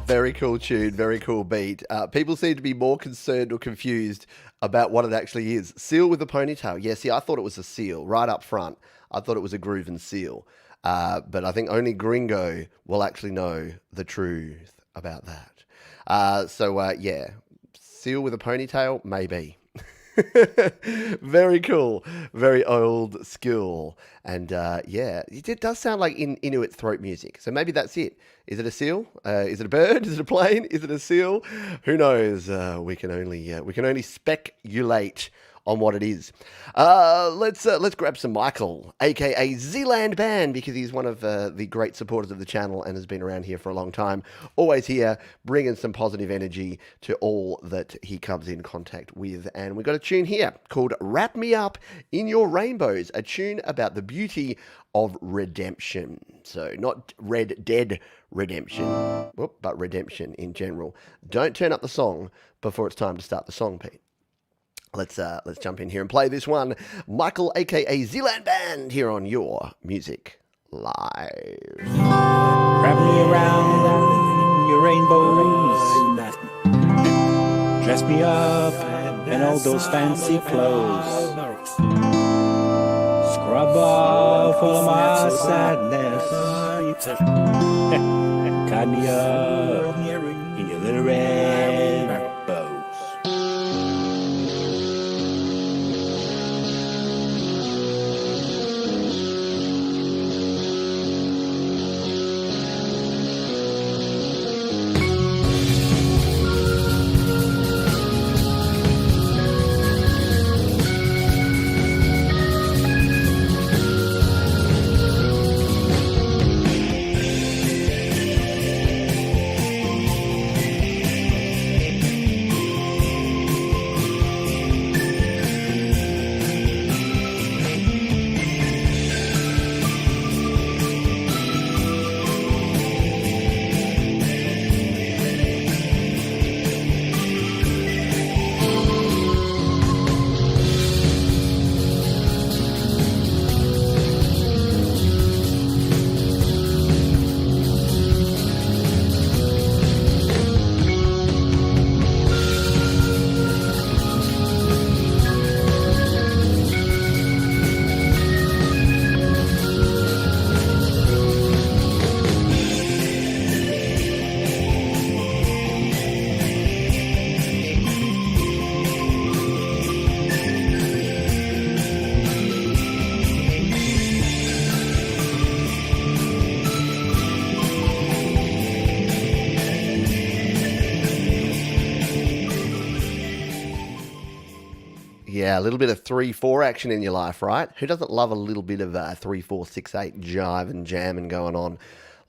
Very cool tune, very cool beat. People seem to be more concerned or confused about what it actually is. Seal with a ponytail. Yeah, see, I thought it was a seal right up front. I thought it was a grooving seal. But I think only Gringo will actually know the truth about that. Yeah, seal with a ponytail, maybe. Very cool, very old school, and yeah, it does sound like Inuit throat music. So maybe that's it. Is it a seal? Is it a bird? Is it a plane? Is it a seal? Who knows? We can only speculate on what it is. Let's grab some Michael, aka Zeeland Band, because he's one of the great supporters of the channel and has been around here for a long time. Always here, bringing some positive energy to all that he comes in contact with. And we've got a tune here called "Wrap Me Up in Your Rainbows," a tune about the beauty of redemption. So not Red Dead Redemption, but redemption in general. Don't turn up the song before it's time to start the song, Pete. Let's jump in here and play this one. Michael, aka Zeeland Band, here on Your Music Live. Wrap me around your rainbows. Dress me up in all those fancy clothes. Scrub off all my sadness. Tie me up in your little red bows. Yeah, a little bit of 3/4 action in your life, right? Who doesn't love a little bit of 3/4/6/8 jive and jamming going on?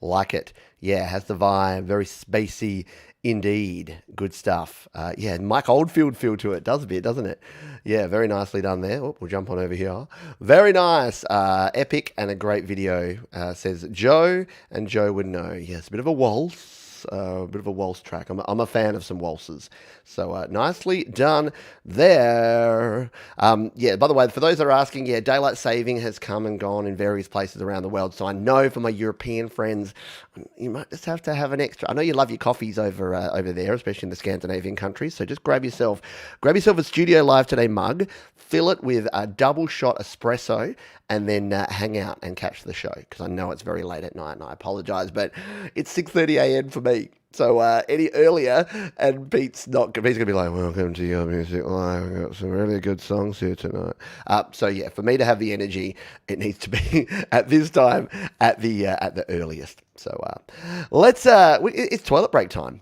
Like it. Yeah, has the vibe, very spacey indeed. Good stuff. Yeah, Mike Oldfield feel to it, does a bit, doesn't it? Yeah, very nicely done there. Oh, we'll jump on over here. Very nice. Epic and a great video, says Joe, and Joe would know. Yes, a bit of a waltz. A bit of a waltz track. I'm a fan of some waltzes. So nicely done there. Yeah, by the way, for those that are asking, yeah, daylight saving has come and gone in various places around the world. So I know for my European friends, you might just have to have an extra. I know you love your coffees over there, especially in the Scandinavian countries. So just grab yourself a Studio Live Today mug, fill it with a double shot espresso, and then hang out and catch the show, because I know it's very late at night and I apologize, but it's 6:30 a.m. for me. So any earlier, and Pete's going to be like, welcome to Your Music Live. We've got some really good songs here tonight. So yeah, for me to have the energy, it needs to be at this time at the earliest. So it's toilet break time.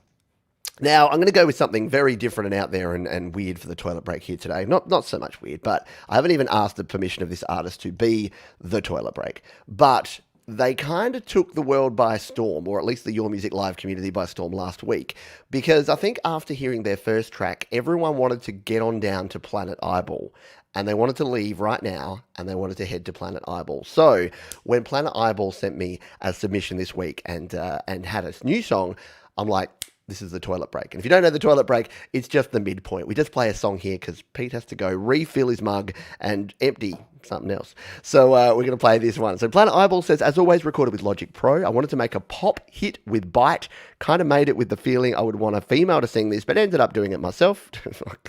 Now, I'm going to go with something very different and out there and weird for the toilet break here today. Not so much weird, but I haven't even asked the permission of this artist to be the toilet break. But they kind of took the world by storm, or at least the Your Music Live community by storm last week, because I think after hearing their first track, everyone wanted to get on down to Planet Eyeball. And they wanted to leave right now, and they wanted to head to Planet Eyeball. So when Planet Eyeball sent me a submission this week and had a new song, I'm like, This is the toilet break. And if you don't know the toilet break, it's just the midpoint. We just play a song here because Pete has to go refill his mug and empty something else. So we're going to play this one. So Planet Eyeball says, as always, recorded with Logic Pro. I wanted to make a pop hit with Bite. Kind of made it with the feeling I would want a female to sing this, but ended up doing it myself.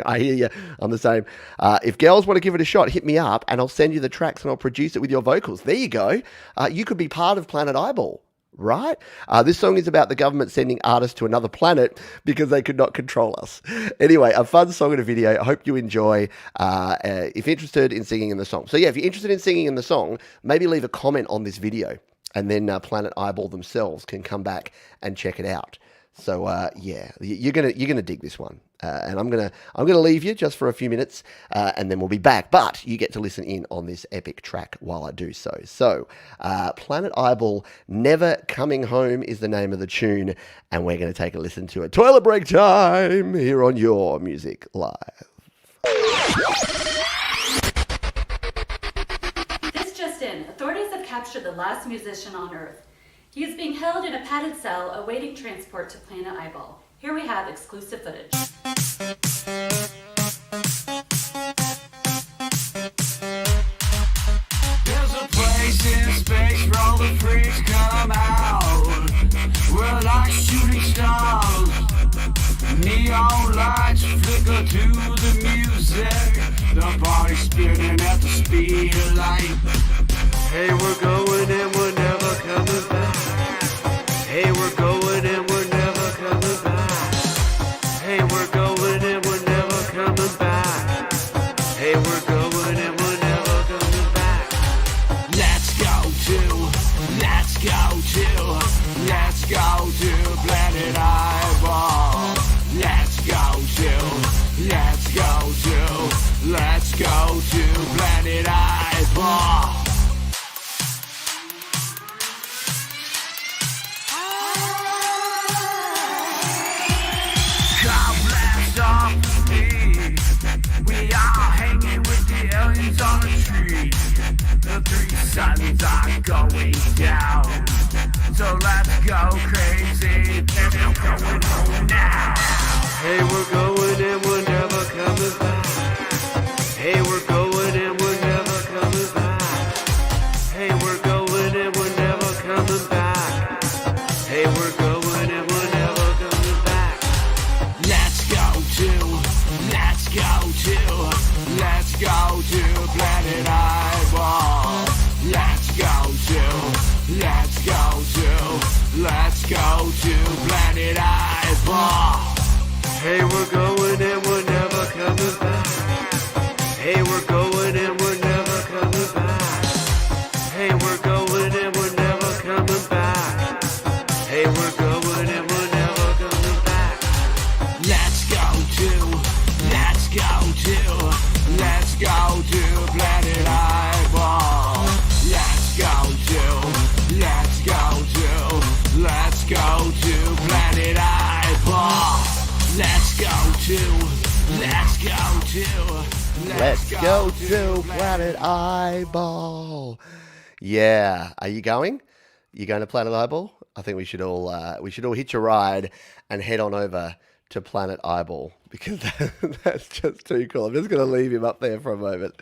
I hear you. I'm the same. If girls want to give it a shot, hit me up and I'll send you the tracks and I'll produce it with your vocals. There you go. You could be part of Planet Eyeball. Right? This song is about the government sending artists to another planet because they could not control us. Anyway, a fun song and a video. I hope you enjoy if interested in singing in the song. So yeah, if you're interested in singing in the song, maybe leave a comment on this video and then Planet Eyeball themselves can come back and check it out. So yeah, you're gonna dig this one, and I'm gonna leave you just for a few minutes, and then we'll be back. But you get to listen in on this epic track while I do so. So, Planet Eyeball, "Never Coming Home" is the name of the tune, and we're gonna take a listen to it. Toilet break time here on Your Music Live. This just in: authorities have captured the last musician on Earth. He is being held in a padded cell awaiting transport to Planet Eyeball. Here we have exclusive footage. There's a place in space where all the freaks come out. We're like shooting stars. Neon lights flicker to the music. The party's spinning at the speed of light. Hey, we're going and we're never coming back. Hey, we're going and we're never coming back. Hey, we're going and we're never coming back. Hey, we're going and we're never coming back. Let's go to Planet Eyeball. Let's go to Planet Eyeball. We are hanging with the aliens on a tree. The three suns are going down. So let's go crazy. And we're going home now. Hey, we're going and we're never coming back. Hey, we're going and we're never coming back. Hey, we're going and we're never coming back. Hey, we're going and we're never coming back. Let's go to Planet Eyeball. Let's go to Planet Eyeball. Hey, we're going and we're never coming back. Hey, we're going and we're never coming back. Hey, we're going and we're never coming back. Hey, we're going and we're never coming back. Let's go to Planet Eyeball. Let's go to Planet Eyeball. Let's go to Planet Eyeball. Yeah, are you going? You going to Planet Eyeball? I think we should all hitch a ride and head on over to Planet Eyeball because that's just too cool. I'm just going to leave him up there for a moment.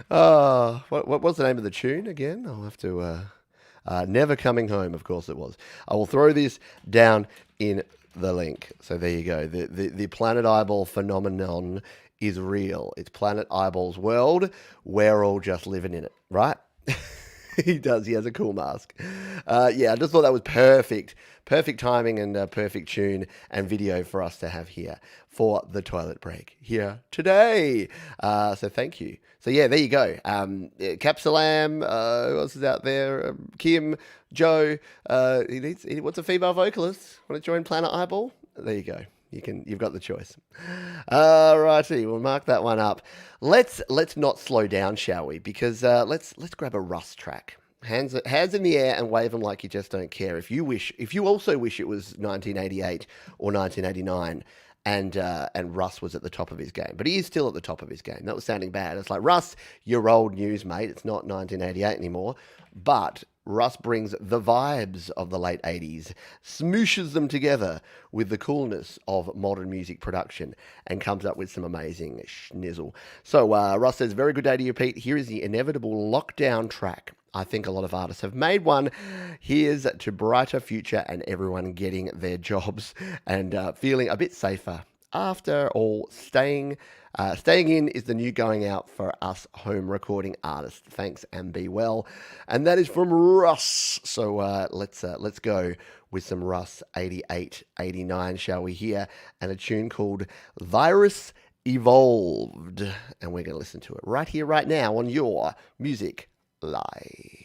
What was the name of the tune again? I'll have to. Never Coming Home, of course it was. I will throw this down in the link. So there you go. The Planet Eyeball phenomenon is real. It's Planet Eyeball's world. We're all just living in it, right? He does. He has a cool mask. Yeah, I just thought that was perfect. Perfect timing and perfect tune and video for us to have here for the toilet break here today. So thank you. So yeah, there you go. Capsalam, who else is out there? Kim, Joe. He wants a female vocalist. Want to join Planet Eyeball? There you go. You've got the choice. Righty, we'll mark that one up. Let's not slow down, shall we? Because let's grab a Russ track. Hands in the air and wave them like you just don't care. If you also wish it was 1988 or 1989 and Russ was at the top of his game, but he is still at the top of his game. That was sounding bad. It's like, Russ, you're old news, mate. It's not 1988 anymore. But Russ brings the vibes of the late 80s, smooshes them together with the coolness of modern music production, and comes up with some amazing schnizzle. So Russ says, very good day to you, Pete. Here is the inevitable lockdown track. I think a lot of artists have made one. Here's to brighter future and everyone getting their jobs and feeling a bit safer. After all, staying in is the new going out for us home recording artists. Thanks and be well. And that is from Russ. So let's go with some Russ 88, 89, shall we hear? And a tune called Virus Evolved. And we're going to listen to it right here, right now on your Music Live.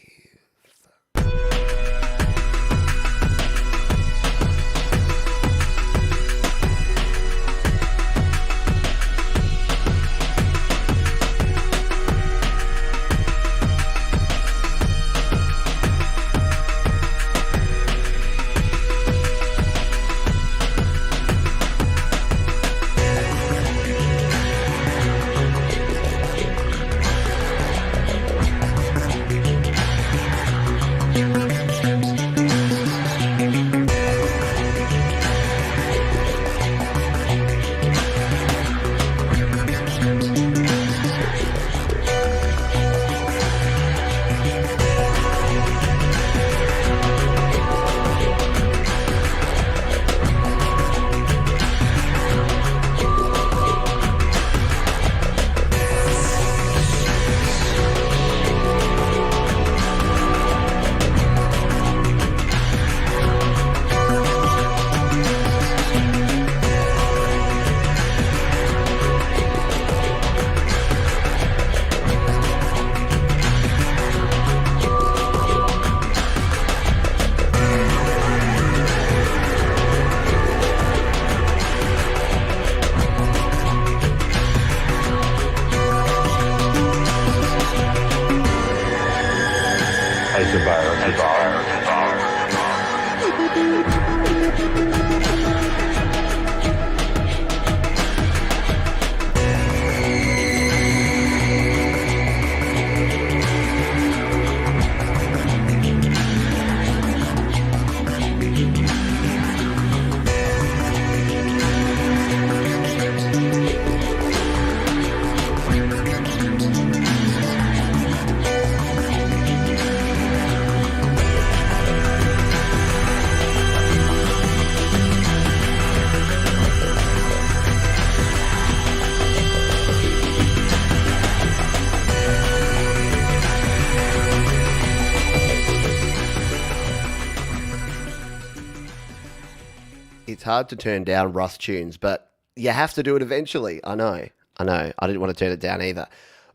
It's hard to turn down Russ tunes, but you have to do it eventually. I know. I didn't want to turn it down either.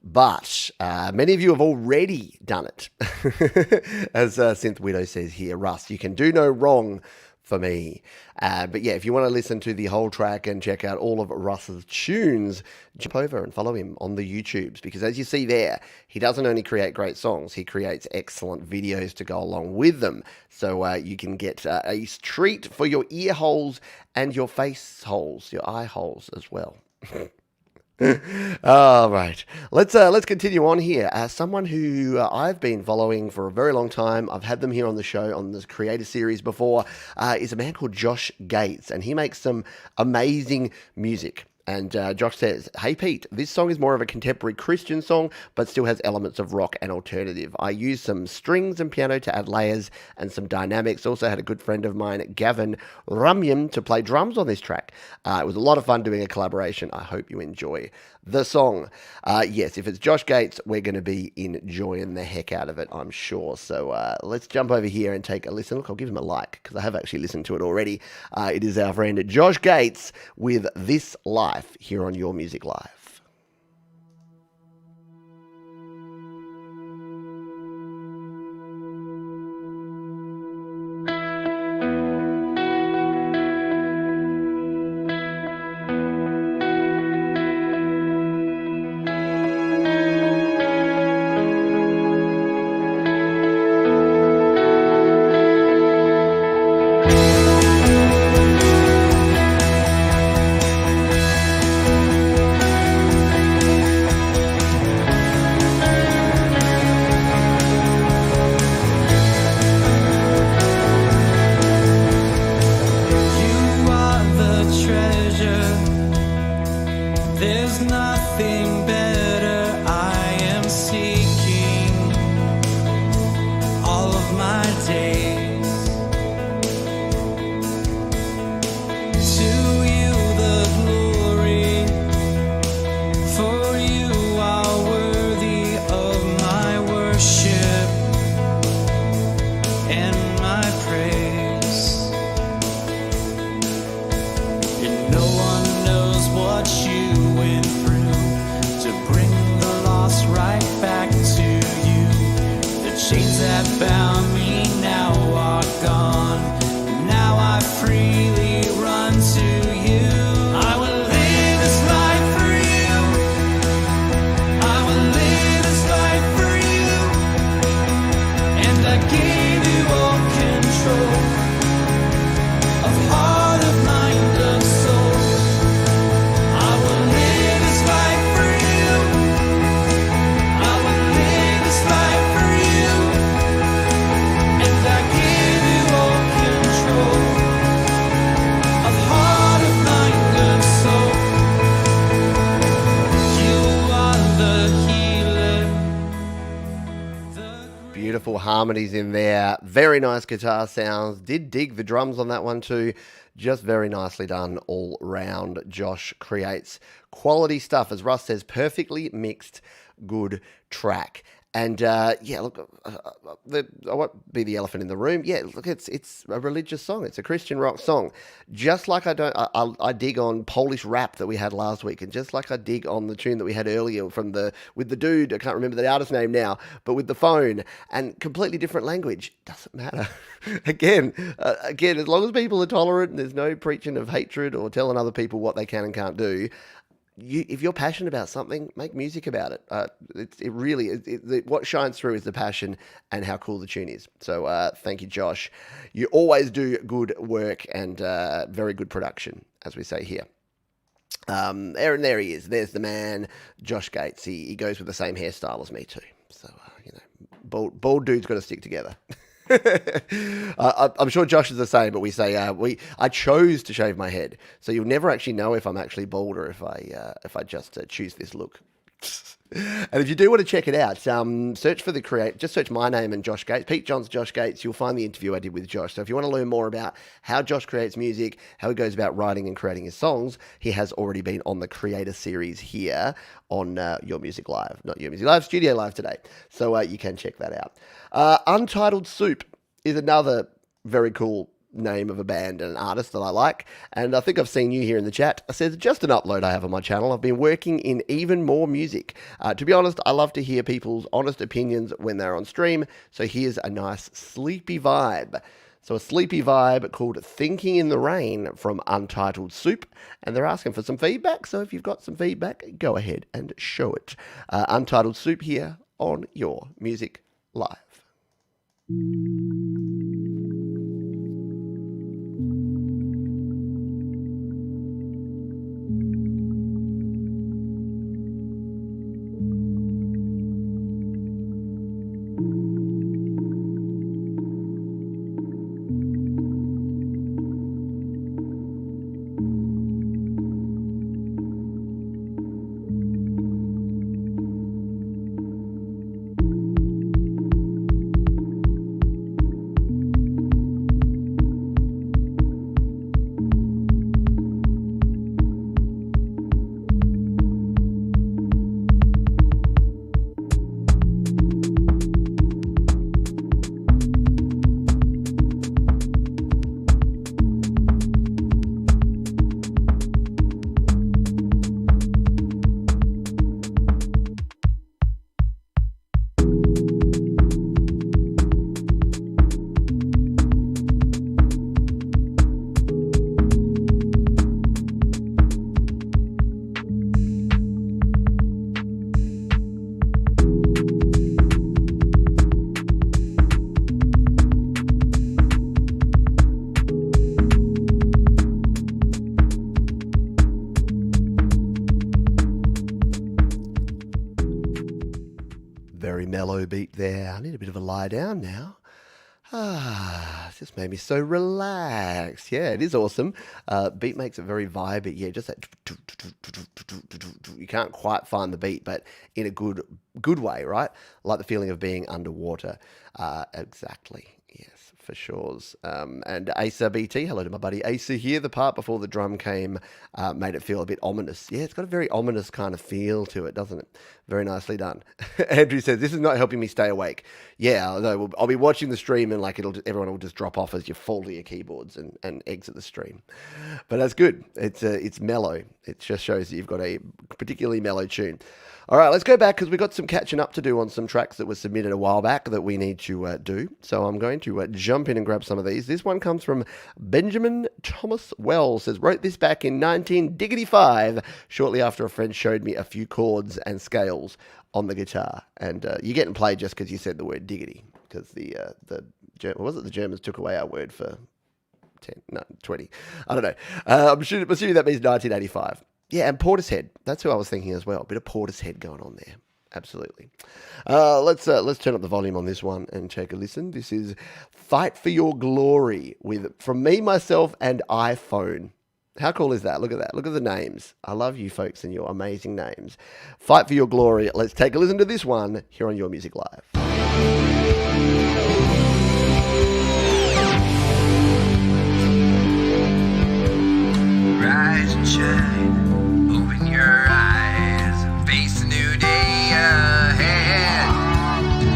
But many of you have already done it. As Synth Widow says here, Russ, you can do no wrong for me. But yeah, if you want to listen to the whole track and check out all of Russ's tunes, jump over and follow him on the YouTubes, because as you see there, he doesn't only create great songs, he creates excellent videos to go along with them. So you can get a treat for your ear holes and your face holes, your eye holes as well. All right, let's continue on here. Someone who I've been following for a very long time, I've had them here on the show on the Creator Series before, is a man called Josh Gates, and he makes some amazing music. And Josh says, hey Pete, this song is more of a contemporary Christian song, but still has elements of rock and alternative. I used some strings and piano to add layers and some dynamics. Also had a good friend of mine, Gavin Rumyam, to play drums on this track. It was a lot of fun doing a collaboration. I hope you enjoy the song. Yes, if it's Josh Gates, we're going to be enjoying the heck out of it, I'm sure. So let's jump over here and take a listen. Look, I'll give him a like, because I have actually listened to it already. It is our friend Josh Gates with This Life here on Your Music Live. something better I am seeking all of my days. To you the glory, for you are worthy of my worship and my praise. And no one knows what you went through to bring the lost right back to you. The chains that bound me now are gone. Now I freely run to you. I will live this life for you. I will live this life for you. And I give you all control of heart, of mind, of soul. I will live this life for you. I will live this life for you. And I give you all control of heart, of mind, of soul. You are the healer. Beautiful harmonies in there. Very nice guitar sounds. Did dig the drums on that one too. Just very nicely done all round. Josh creates quality stuff. As Russ says, perfectly mixed, good track. And yeah, look, I won't be the elephant in the room. Yeah, look, it's a religious song. It's a Christian rock song. Just like I dig on Polish rap that we had last week, and just like I dig on the tune that we had earlier with the dude, I can't remember the artist name now, but with the phone, and completely different language. Doesn't matter. Again, as long as people are tolerant and there's no preaching of hatred or telling other people what they can and can't do. If you're passionate about something, make music about it. What shines through is the passion and how cool the tune is. So thank you, Josh. You always do good work and very good production, as we say here. There he is. There's the man, Josh Gates. He goes with the same hairstyle as me too. So bald dudes got to stick together. I'm sure Josh is the same, but we say I chose to shave my head, so you'll never actually know if I'm actually bald or if I just choose this look. And if you do want to check it out, just search my name and Josh Gates, Pete Johns, Josh Gates. You'll find the interview I did with Josh. So if you want to learn more about how Josh creates music, how he goes about writing and creating his songs, he has already been on the Creator Series here on Your Music Live, not Your Music Live, Studio Live today. So you can check that out. Untitled Soup is another very cool name of a band and an artist that I like, and I think I've seen you here in the chat. It says, just an upload I have on my channel. I've been working in even more music. To be honest, I love to hear people's honest opinions when they're on stream, so here's a nice sleepy vibe. So a sleepy vibe called Thinking in the Rain from Untitled Soup, and they're asking for some feedback, so if you've got some feedback, go ahead and show it. Untitled Soup here on Your Music Live. Very mellow beat there. I need a bit of a lie down now. Just made me so relaxed. Yeah, it is awesome. Beat makes it very vibey. Yeah, just that. You can't quite find the beat, but in a good way, right? Like the feeling of being underwater. Exactly. Yes, for sure. And Asa BT, hello to my buddy Asa here. The part before the drum came made it feel a bit ominous. Yeah, it's got a very ominous kind of feel to it, doesn't it? Very nicely done. Andrew says, this is not helping me stay awake. Yeah, no, I'll be watching the stream and like everyone will just drop off as you fall to your keyboards and exit the stream. But that's good. It's mellow. It just shows that you've got a particularly mellow tune. All right, let's go back because we've got some catching up to do on some tracks that were submitted a while back that we need to do. So I'm going to jump in and grab some of these. This one comes from Benjamin Thomas Wells. Says, wrote this back in 1995, shortly after a friend showed me a few chords and scales on the guitar. And you're getting played just because you said the word diggity, because the Germans took away our word for 20. I don't know. I'm assuming that means 1985. Yeah, and Portishead. That's who I was thinking as well. A bit of Portishead going on there. Absolutely. Let's turn up the volume on this one and take a listen. This is Fight for Your Glory from me, myself, and iPhone. How cool is that? Look at that. Look at the names. I love you folks and your amazing names. Fight for Your Glory. Let's take a listen to this one here on Your Music Live. Rise and shine. Open your eyes, face a new day ahead.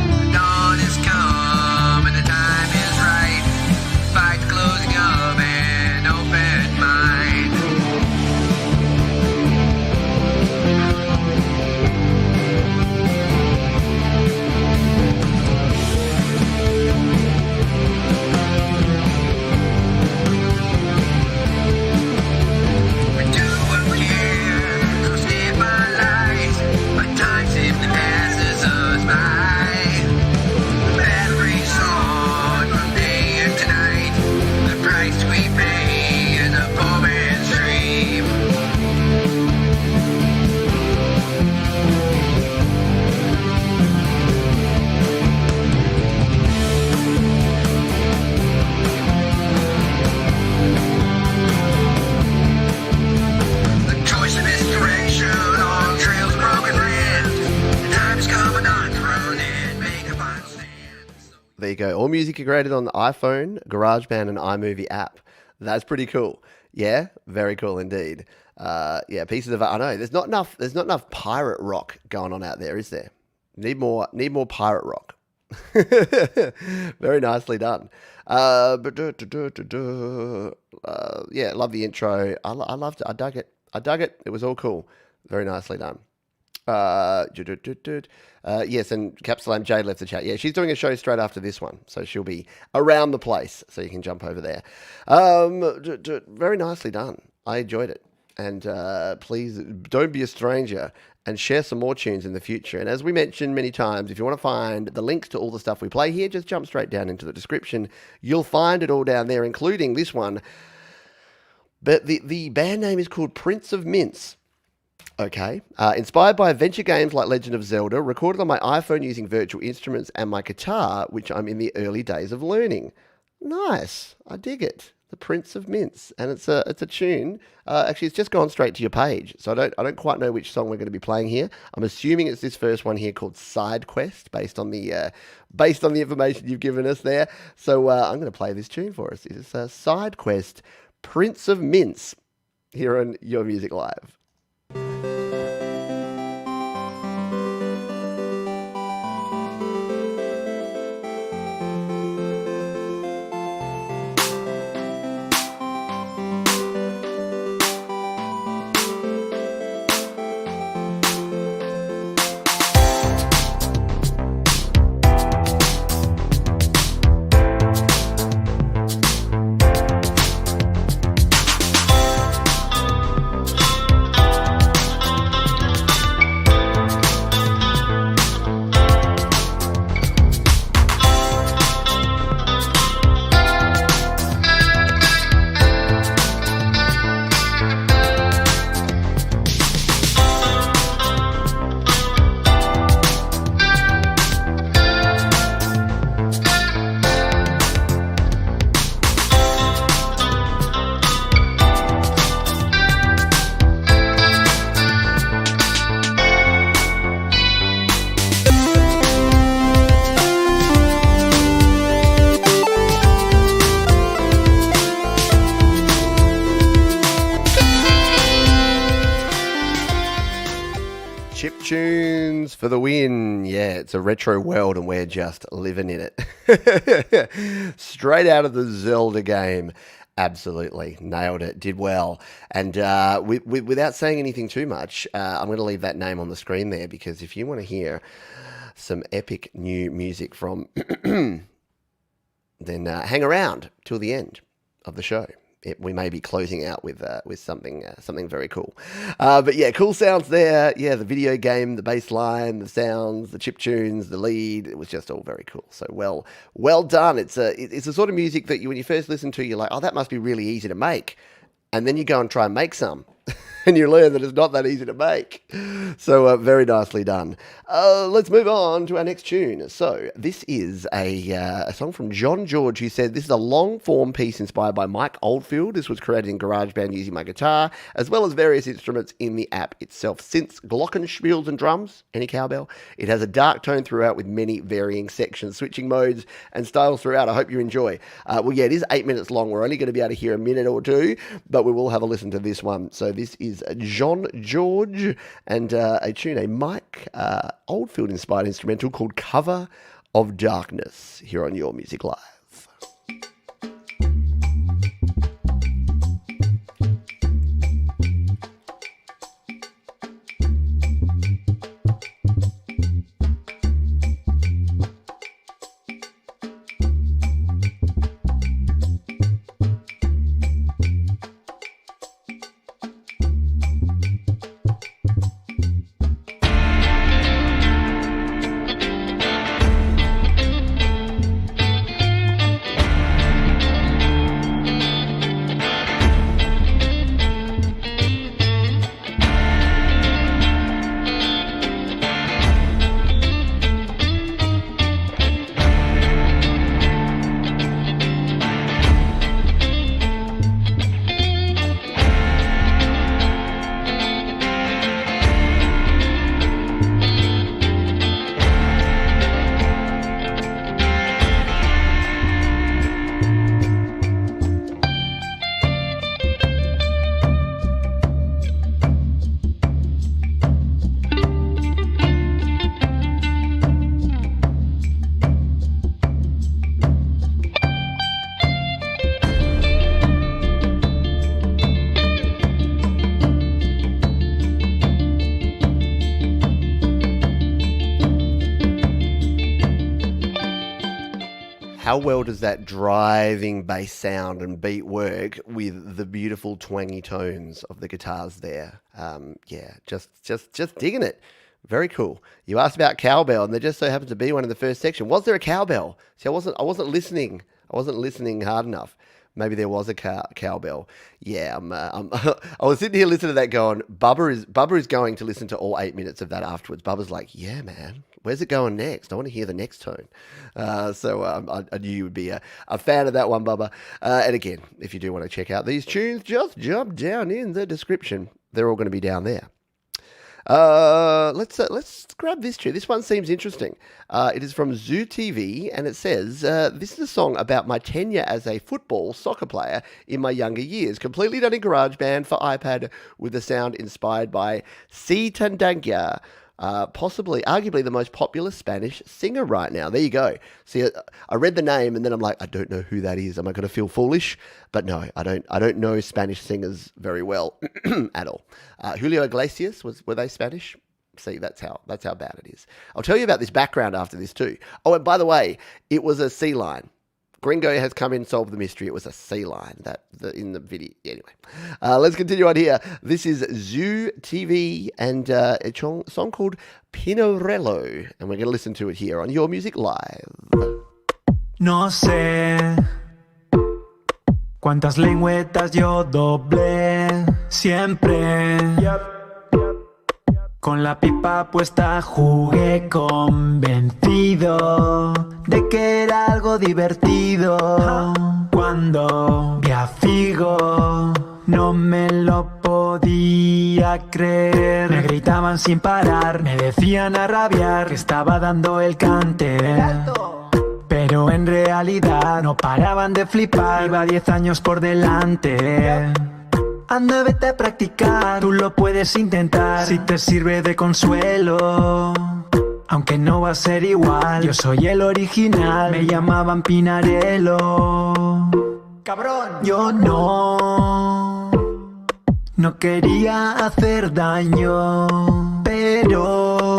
The dawn has come and the time is right. Fight's closing up and open mind. We do what we can, so stand by light. My time simply passes us by. The battle rages on from day into night. The price we pay is a poor man's dream. The choice of misdirection on trails of broken land. The time is coming on to run and make a final stand. There you go. All music created on the iPhone, GarageBand, and iMovie app. That's pretty cool. Yeah, very cool indeed. Yeah, pieces of I know. There's not enough pirate rock going on out there, is there? Need more pirate rock. Very nicely done. Yeah, love the intro. I loved it. I dug it. It was all cool. Very nicely done. Yes, and Capsule Jade left the chat. Yeah, she's doing a show straight after this one, so she'll be around the place, so you can jump over there. Very nicely done. I enjoyed it. And please don't be a stranger and share some more tunes in the future. And as we mentioned many times, if you want to find the links to all the stuff we play here, just jump straight down into the description. You'll find it all down there, including this one. But the band name is called Prince of Mince. Okay. Inspired by adventure games like Legend of Zelda, recorded on my iPhone using virtual instruments and my guitar, which I'm in the early days of learning. Nice. I dig it. The Prince of Mince, and it's a tune. Actually, it's just gone straight to your page, so I don't quite know which song we're going to be playing here. I'm assuming it's this first one here called Sidequest, based on the information you've given us there. So I'm going to play this tune for us. It's Sidequest, Prince of Mince, here on Your Music Live. Chip tunes for the win. Yeah, it's a retro world and we're just living in it. Straight out of the Zelda game. Absolutely. Nailed it. Did well. And without saying anything too much, I'm going to leave that name on the screen there because if you want to hear some epic new music from, then hang around till the end of the show. We may be closing out with something very cool. But yeah, cool sounds there. Yeah, the video game, the bass line, the sounds, the chip tunes, the lead. It was just all very cool. So well done. It's the sort of music that when you first listen to, you're like, oh, that must be really easy to make. And then you go and try and make some. And you learn that it's not that easy to make. So very nicely done. Let's move on to our next tune. So this is a song from John George, who said, this is a long-form piece inspired by Mike Oldfield. This was created in GarageBand using my guitar, as well as various instruments in the app itself. Synths, glockenspiels and drums, any cowbell. It has a dark tone throughout with many varying sections, switching modes and styles throughout. I hope you enjoy. Well, yeah, it is 8 minutes long. We're only going to be able to hear a minute or two, but we will have a listen to this one. So this is John George and a tune, a Mike Oldfield inspired instrumental called Cover of Darkness here on Your Music Live. How well does that driving bass sound and beat work with the beautiful twangy tones of the guitars there? Yeah, just digging it. Very cool. You asked about cowbell, and there just so happens to be one in the first section. Was there a cowbell? See, I wasn't listening. I wasn't listening hard enough. Maybe there was a cowbell. Yeah, I was sitting here listening to that going, Bubba is going to listen to all 8 minutes of that afterwards. Bubba's like, yeah, man, where's it going next? I want to hear the next tone. So I knew you would be a fan of that one, Bubba. And again, if you do want to check out these tunes, just jump down in the description. They're all going to be down there. Let's grab this tune. This one seems interesting. It is from Zoo TV, and it says, this is a song about my tenure as a soccer player in my younger years, completely done in GarageBand for iPad with a sound inspired by C. Tandanga, arguably the most popular Spanish singer right now. There you go. See, I read the name and then I'm like, I don't know who that is. Am I going to feel foolish? But no, I don't know Spanish singers very well at all. Julio Iglesias, were they Spanish? See, that's how bad it is. I'll tell you about this background after this too. Oh, and by the way, it was a sea lion. Gringo has come in and solved the mystery. It was a sea lion in the video. Anyway, let's continue on here. This is Zoo TV and a song called Pinorello, and we're going to listen to it here on Your Music Live. No sé cuántas lengüetas yo doblé siempre. Con la pipa puesta jugué convencido de que era algo divertido. Cuando vi a Figo no me lo podía creer. Me gritaban sin parar, me decían a rabiar que estaba dando el cante. Pero en realidad no paraban de flipar. Iba 10 años por delante. Anda, vete a practicar, tú lo puedes intentar. Si te sirve de consuelo, aunque no va a ser igual. Yo soy el original, me llamaban Pinorello. Cabrón, yo no quería hacer daño, pero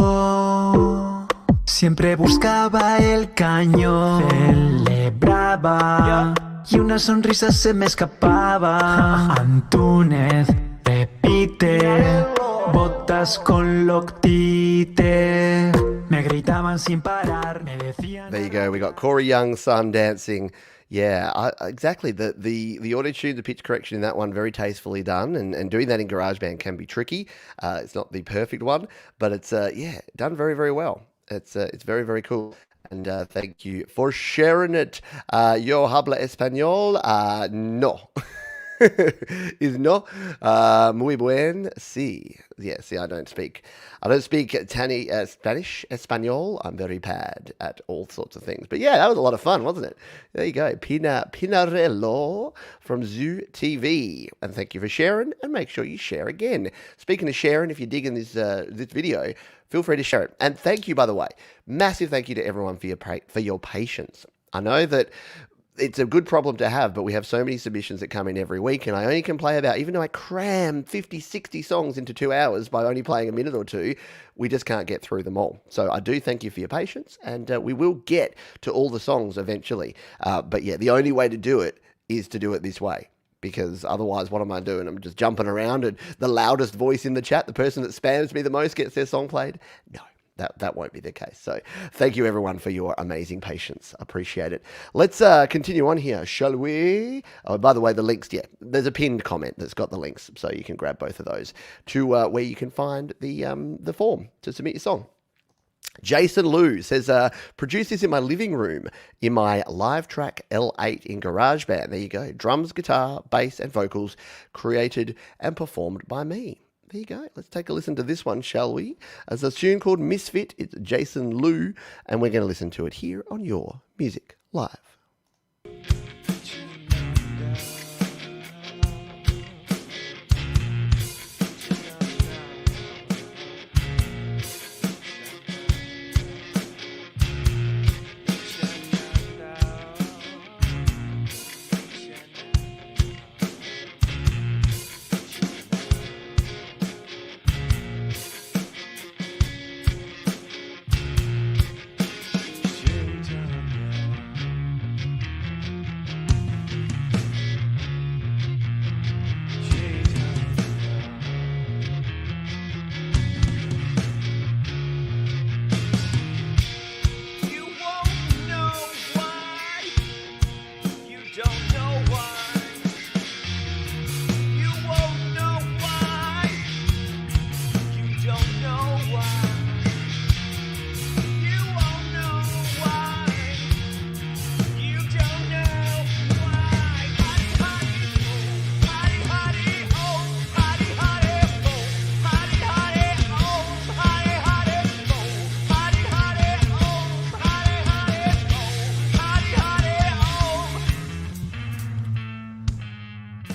siempre buscaba el caño. Celebraba y una sonrisa se me escapaba. Antúnez, repite, botas con loctite. Me gritaban sin parar, me decían... There you go. We got Corey Young's son dancing. Yeah, exactly. The auto-tune, the pitch correction in that one, very tastefully done. And doing that in GarageBand can be tricky. It's not the perfect one, but it's, done very, very well. It's very, very cool. And thank you for sharing it. Yo habla español? No. Is no. Muy buen. Sí. Yeah, see, I don't speak Spanish, Espanol. I'm very bad at all sorts of things. But yeah, that was a lot of fun, wasn't it? There you go. Pinorello from Zoo TV. And thank you for sharing, and make sure you share again. Speaking of sharing, if you're digging this video, feel free to share it. And thank you, by the way. Massive thank you to everyone for your patience. I know that it's a good problem to have, but we have so many submissions that come in every week, and I only can play about, even though I cram 50, 60 songs into 2 hours by only playing a minute or two, we just can't get through them all. So I do thank you for your patience, and we will get to all the songs eventually. But yeah, the only way to do it is to do it this way. Because otherwise, what am I doing? I'm just jumping around, and the loudest voice in the chat, the person that spams me the most, gets their song played? No. That won't be the case. So thank you, everyone, for your amazing patience. Appreciate it. Let's continue on here, shall we? Oh, by the way, the links, there's a pinned comment that's got the links, so you can grab both of those to where you can find the form to submit your song. Jason Liu says, produce this in my living room in my live track L8 in GarageBand. There you go. Drums, guitar, bass, and vocals created and performed by me. There you go. Let's take a listen to this one, shall we? As a tune called Misfit, it's Jason Liu, and we're going to listen to it here on Your Music Live.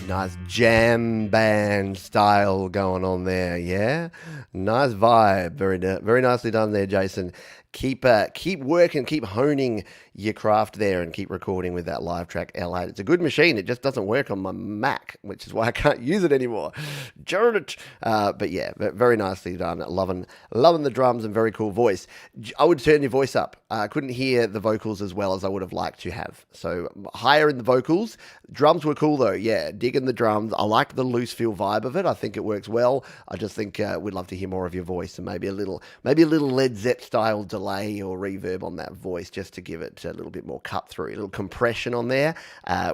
Nice jam band style going on there, yeah? Nice vibe. Very nicely done there, Jason. Keep working, keep honing your craft there, and keep recording with that live track L8. It's a good machine. It just doesn't work on my Mac, which is why I can't use it anymore. Darn it. But yeah, very nicely done. Loving the drums and very cool voice. I would turn your voice up. I couldn't hear the vocals as well as I would have liked to have. So higher in the vocals. Drums were cool though. Yeah, digging the drums. I like the loose feel vibe of it. I think it works well. I just think we'd love to hear more of your voice, and maybe a little Led Zepp style delay or reverb on that voice, just to give it a little bit more cut through. A little compression on there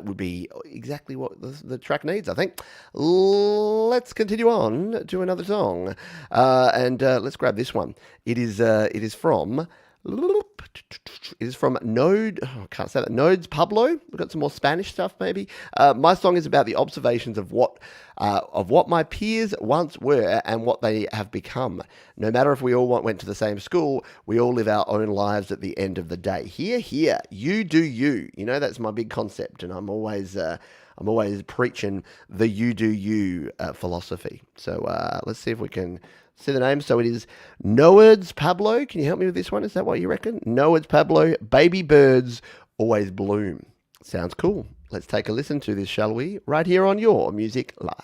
would be exactly what the track needs, I think. Let's continue on to another song, and let's grab this one. It is from Node. I can't say that. Nodes Pablo. We've got some more Spanish stuff, maybe. My song is about the observations of what my peers once were and what they have become. No matter if we all went to the same school, we all live our own lives at the end of the day. Here, you do you. You know, that's my big concept, and I'm always I'm always preaching the you do you philosophy. So let's see if we can see the name. So it is Noards Pablo. Can you help me with this one? Is that what you reckon? Noards Pablo, Baby Birds Always Bloom. Sounds cool. Let's take a listen to this, shall we? Right here on Your Music Live.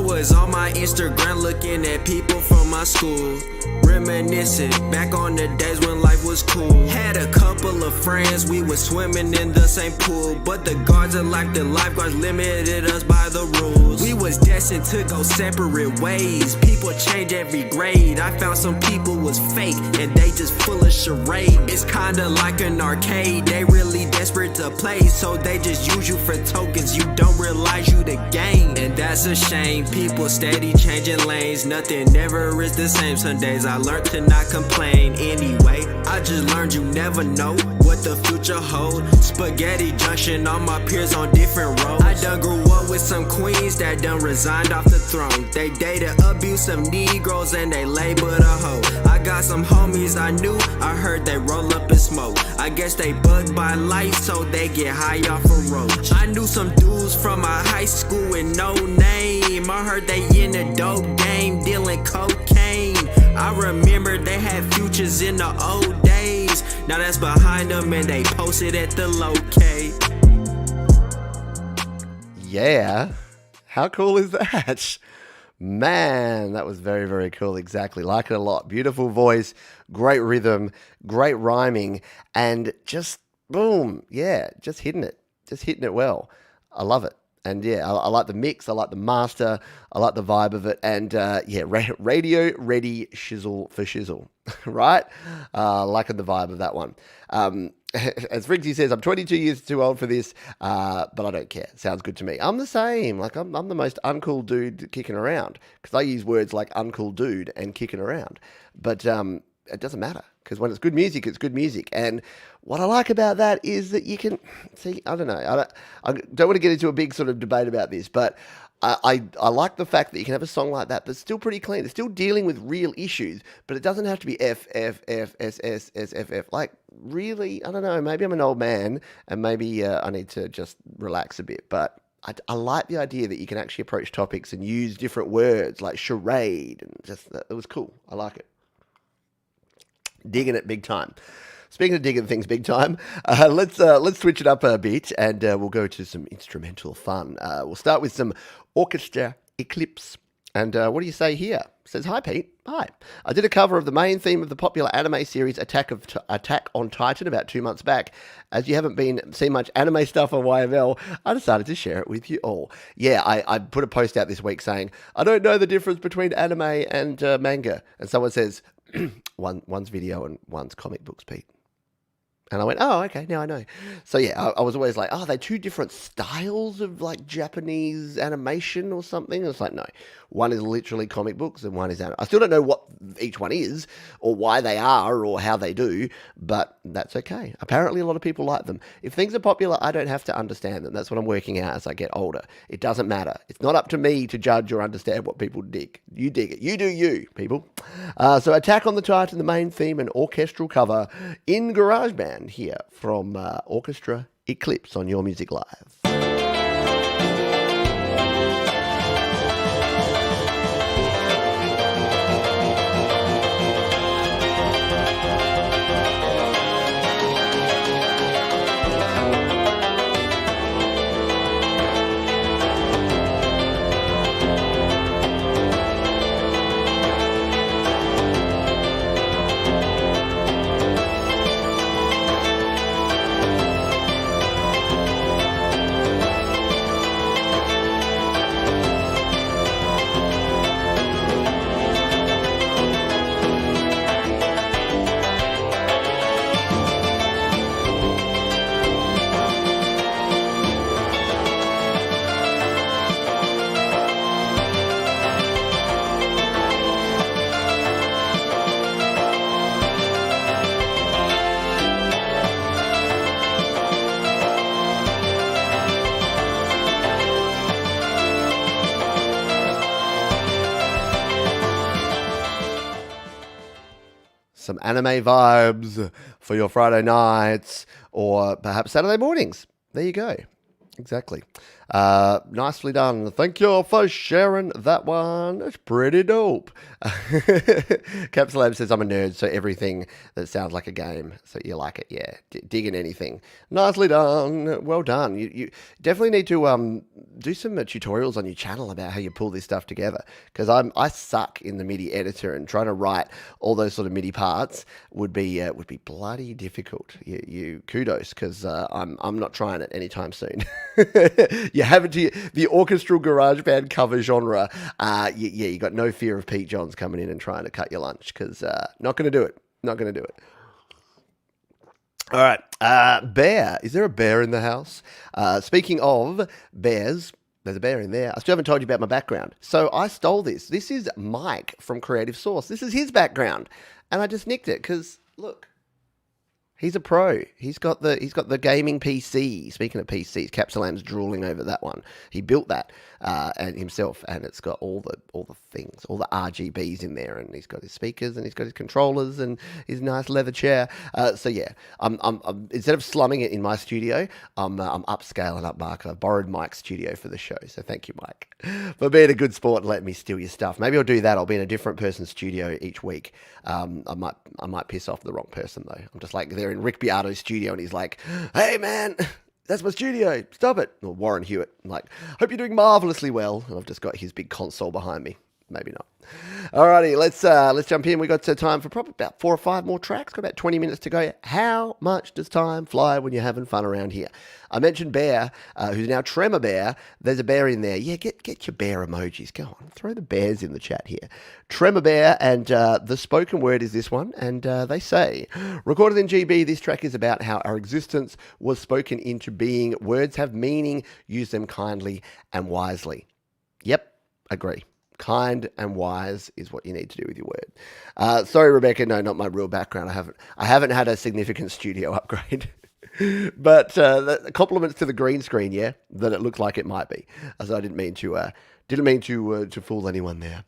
Was on my Instagram looking at people from my school, reminiscing back on the days when life was cool. Had a couple of friends, we was swimming in the same pool, but the guards are like the lifeguards limited us by the rules. We was destined to go separate ways. People change every grade. I found some people was fake and they just full of charade. It's kinda like an arcade. They really desperate to play, so they just use you for tokens. You don't realize you the game, and that's a shame. People steady changing lanes, nothing ever is the same. Some days I learned to not complain. Anyway, I just learned you never know what the future hold. Spaghetti junction, all my peers on different roads. I done grew up with some queens that done resigned off the throne. They dated abusive Negroes and they labeled a hoe. I got some homies I knew, I heard they roll up and smoke. I guess they bugged by life, so they get high off a roach. I knew some dudes from my high school with no name. I heard they in the dope game, dealing cocaine. I remember they had futures in the old days. Now that's behind them and they posted at the locate. Yeah. How cool is that? Man, that was very, very cool. Exactly. Like it a lot. Beautiful voice, great rhythm, great rhyming, and just boom. Yeah, just hitting it. Just hitting it well. I love it. And yeah, I like the mix. I like the master. I like the vibe of it. And yeah, radio ready shizzle for shizzle, right? Liking the vibe of that one. As Riggsy says, I'm 22 years too old for this, but I don't care. Sounds good to me. I'm the same. Like I'm the most uncool dude kicking around, because I use words like uncool dude and kicking around. But it doesn't matter, because when it's good music, it's good music. And what I like about that is that you can see, I don't know, I don't want to get into a big sort of debate about this, but I like the fact that you can have a song like that that's still pretty clean. It's still dealing with real issues, but it doesn't have to be F, F, F, S, S, S, F, F. Like, really, I don't know, maybe I'm an old man and maybe I need to just relax a bit. But I like the idea that you can actually approach topics and use different words like charade, and just, it was cool. I like it. Digging it big time. Speaking of digging things big time, let's switch it up a bit and we'll go to some instrumental fun. We'll start with some Orchestra Eclipse. And what do you say here? It says, hi, Pete. Hi. I did a cover of the main theme of the popular anime series Attack on Titan about 2 months back. As you haven't seen much anime stuff on YML, I decided to share it with you all. Yeah, I put a post out this week saying, I don't know the difference between anime and manga. And someone says, one's video and one's comic books, Pete. And I went, oh, okay, now I know. So yeah, I was always like, oh, are they two different styles of like Japanese animation or something? And it's like, no, one is literally comic books and one is anime. I still don't know what each one is or why they are or how they do, but that's okay. Apparently a lot of people like them. If things are popular, I don't have to understand them. That's what I'm working out as I get older. It doesn't matter. It's not up to me to judge or understand what people dig. You dig it. You do you, people. So Attack on the Titan, the main theme and orchestral cover in GarageBand. Here from Orchestra Eclipse on Your Music Live. some anime vibes for your Friday nights or perhaps Saturday mornings. There you go. Exactly. Nicely done. Thank you for sharing that one. It's pretty dope. Capsulab says, I'm a nerd, so everything that sounds like a game. So you like it, yeah. Digging anything. Nicely done. Well done. You definitely need to do some tutorials on your channel about how you pull this stuff together. Because I suck in the MIDI editor, and trying to write all those sort of MIDI parts would be bloody difficult. You kudos, because I'm not trying it anytime soon. You have it to the orchestral garage band cover genre. You got no fear of Pete Johns coming in and trying to cut your lunch, because not going to do it. Not going to do it. All right. Bear. Is there a bear in the house? Speaking of bears, there's a bear in there. I still haven't told you about my background. So I stole this. This is Mike from Creative Source. This is his background. And I just nicked it because, look. He's a pro. He's got the gaming PC. Speaking of PCs, Capsulam's drooling over that one. He built that and himself, and it's got all the things, all the RGBs in there, and he's got his speakers and he's got his controllers and his nice leather chair. So yeah, I'm instead of slumming it in my studio, I'm upscaling up Mark. I borrowed Mike's studio for the show, so thank you, Mike, for being a good sport and letting me steal your stuff. Maybe I'll do that. I'll be in a different person's studio each week. I might piss off the wrong person though. I'm just like they're in Rick Beato's studio and he's like, "Hey man, that's my studio. Stop it." Or Warren Hewitt. I'm like, "Hope you're doing marvelously well." And I've just got his big console behind me. Maybe not. Alrighty, let's jump in. We got time for probably about 4 or 5 more tracks. Got about 20 minutes to go. How much does time fly when you're having fun around here? I mentioned Bear, who's now Tremor Bear. There's a bear in there. Yeah, get your bear emojis. Go on, throw the bears in the chat here. Tremor Bear, and the spoken word is this one. And they say, recorded in GB, this track is about how our existence was spoken into being. Words have meaning. Use them kindly and wisely. Yep, agree. Kind and wise is what you need to do with your word. Sorry, Rebecca. No, not my real background. I haven't had a significant studio upgrade. But the compliments to the green screen, yeah, that it looks like it might be. So I didn't mean to fool anyone there.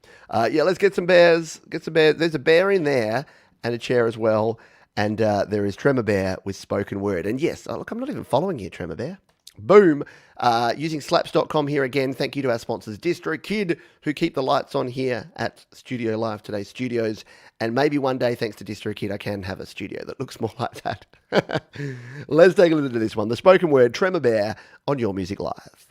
Yeah, let's get some bears. There's a bear in there and a chair as well. And there is Tremor Bear with spoken word. And yes, look, I'm not even following you, Tremor Bear. Boom. Using slaps.com here again. Thank you to our sponsors, DistroKid, who keep the lights on here at Studio Live Today Studios. And maybe one day, thanks to DistroKid, I can have a studio that looks more like that. Let's take a listen to this one. The spoken word, Tremor Bear, on Your Music Live.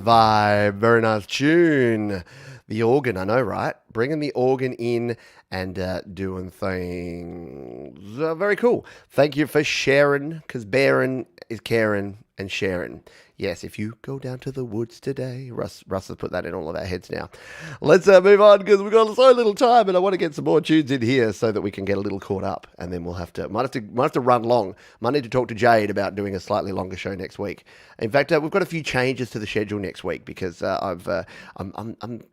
Vibe, very nice tune. The organ, I know, right? Bringing the organ in and doing things. Very cool. Thank you for sharing, because Baron is caring and sharing. Yes, if you go down to the woods today. Russ has put that in all of our heads now. Let's move on because we've got so little time, and I want to get some more tunes in here so that we can get a little caught up, and then we'll might have to run long. Might need to talk to Jade about doing a slightly longer show next week. In fact, we've got a few changes to the schedule next week because I'm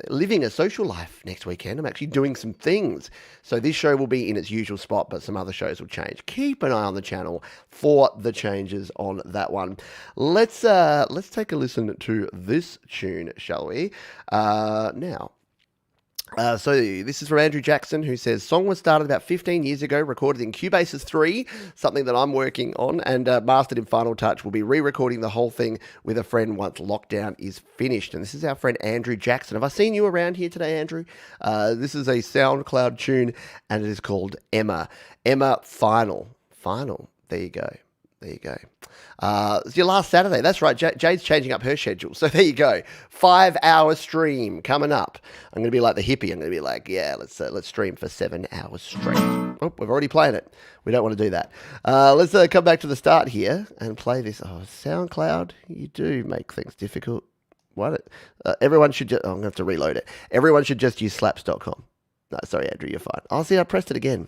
living a social life next weekend. I'm actually doing some things, so this show will be in its usual spot, but some other shows will change. Keep an eye on the channel for the changes on that one. Let's take a listen to this tune, shall we? Now. So this is from Andrew Jackson, who says, song was started about 15 years ago, recorded in Cubase's 3, something that I'm working on, and mastered in Final Touch. We'll be re-recording the whole thing with a friend once lockdown is finished. And this is our friend Andrew Jackson. Have I seen you around here today, Andrew? This is a SoundCloud tune, and it is called Emma. Emma Final. There you go. It's your last Saturday. That's right. Jade's changing up her schedule. So there you go. 5-hour stream coming up. I'm going to be like the hippie. I'm going to be like, yeah, let's stream for 7 hours straight. Oh, we've already played it. We don't want to do that. Let's come back to the start here and play this. Oh, SoundCloud, you do make things difficult. What? Everyone should just... Oh, I'm going to have to reload it. Everyone should just use slaps.com. No, sorry, Andrew, you're fine. Oh, see, I pressed it again.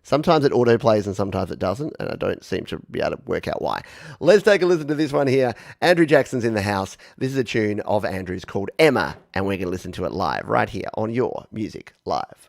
Sometimes it autoplays and sometimes it doesn't, and I don't seem to be able to work out why. Let's take a listen to this one here. Andrew Jackson's in the house. This is a tune of Andrew's called Emma, and we're going to listen to it live right here on Your Music Live.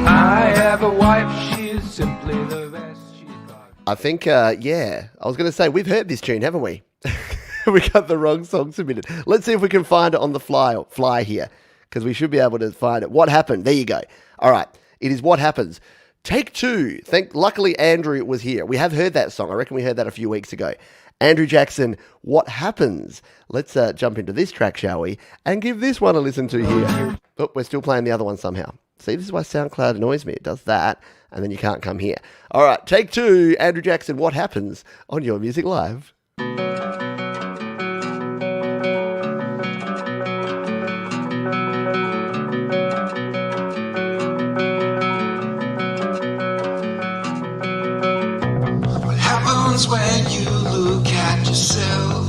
I have a wife, simply the best she's got. I think, I was going to say, we've heard this tune, haven't we? We got the wrong song submitted. Let's see if we can find it on the fly here, because we should be able to find it. What happened? There you go. All right, it is What Happens. Take 2. Luckily, Andrew was here. We have heard that song. I reckon we heard that a few weeks ago. Andrew Jackson, What Happens? Let's jump into this track, shall we? And give this one a listen to here. Oh, we're still playing the other one somehow. See, this is why SoundCloud annoys me. It does that, and then you can't come here. All right, take 2. Andrew Jackson, What Happens? On Your Music Live. What happens when you look at yourself?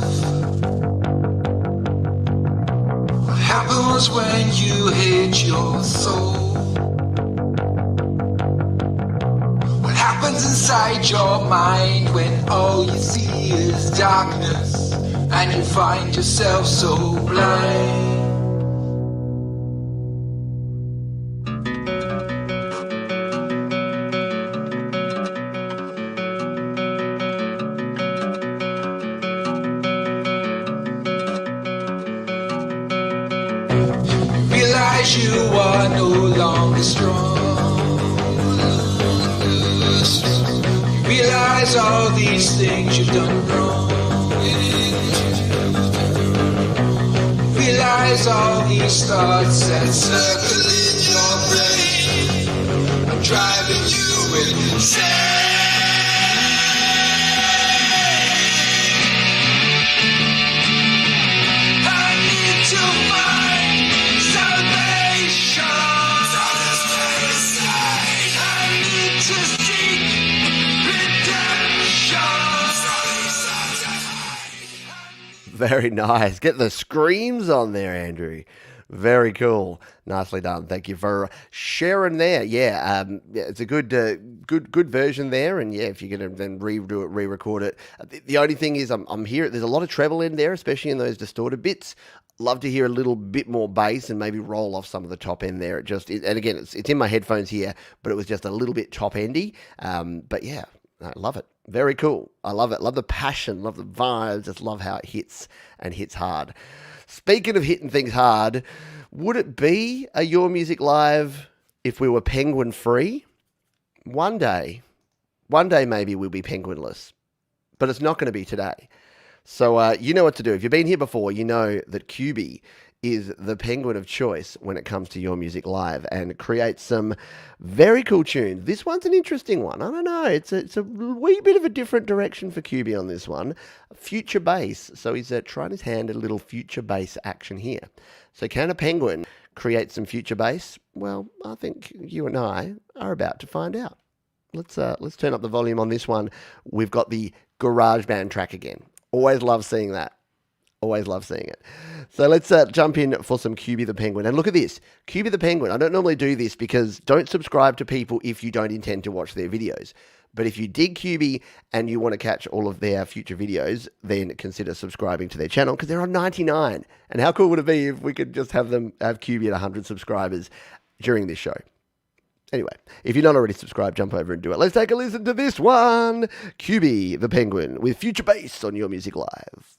What happens when you hate your soul? What happens inside your mind when all you see is darkness and you find yourself so blind? Realize you are no longer strong. Realize all these things you've done wrong. Realize all these thoughts that circle in your brain are driving you insane. I need to find salvation. I need to Very nice. Get the screams on there, Andrew. Very cool. Nicely done. Thank you for sharing there. Yeah, it's a good version there. And yeah, if you're going to then redo it, re-record it. The only thing is I'm here. There's a lot of treble in there, especially in those distorted bits. Love to hear a little bit more bass and maybe roll off some of the top end there. And again, it's in my headphones here, but it was just a little bit top endy. But yeah, I love it. Very cool. I love it. Love the passion. Love the vibes. Just love how it hits and hits hard. Speaking of hitting things hard, would it be a Your Music Live if we were penguin free? One day maybe we'll be penguinless, but it's not going to be today. So you know what to do. If you've been here before, you know that QB is the penguin of choice when it comes to Your Music Live and creates some very cool tunes. This one's an interesting one. I don't know. It's a wee bit of a different direction for QB on this one. Future bass. So he's trying his hand at a little future bass action here. So can a penguin create some future bass? Well, I think you and I are about to find out. Let's turn up the volume on this one. We've got the GarageBand track again. Always love seeing that. Always love seeing it. So let's jump in for some QB the Penguin. And look at this. QB the Penguin. I don't normally do this because don't subscribe to people if you don't intend to watch their videos. But if you dig QB and you want to catch all of their future videos, then consider subscribing to their channel because they're on 99. And how cool would it be if we could just have QB at 100 subscribers during this show? Anyway, if you're not already subscribed, jump over and do it. Let's take a listen to this one. QB the Penguin with Future Bass on Your Music Live.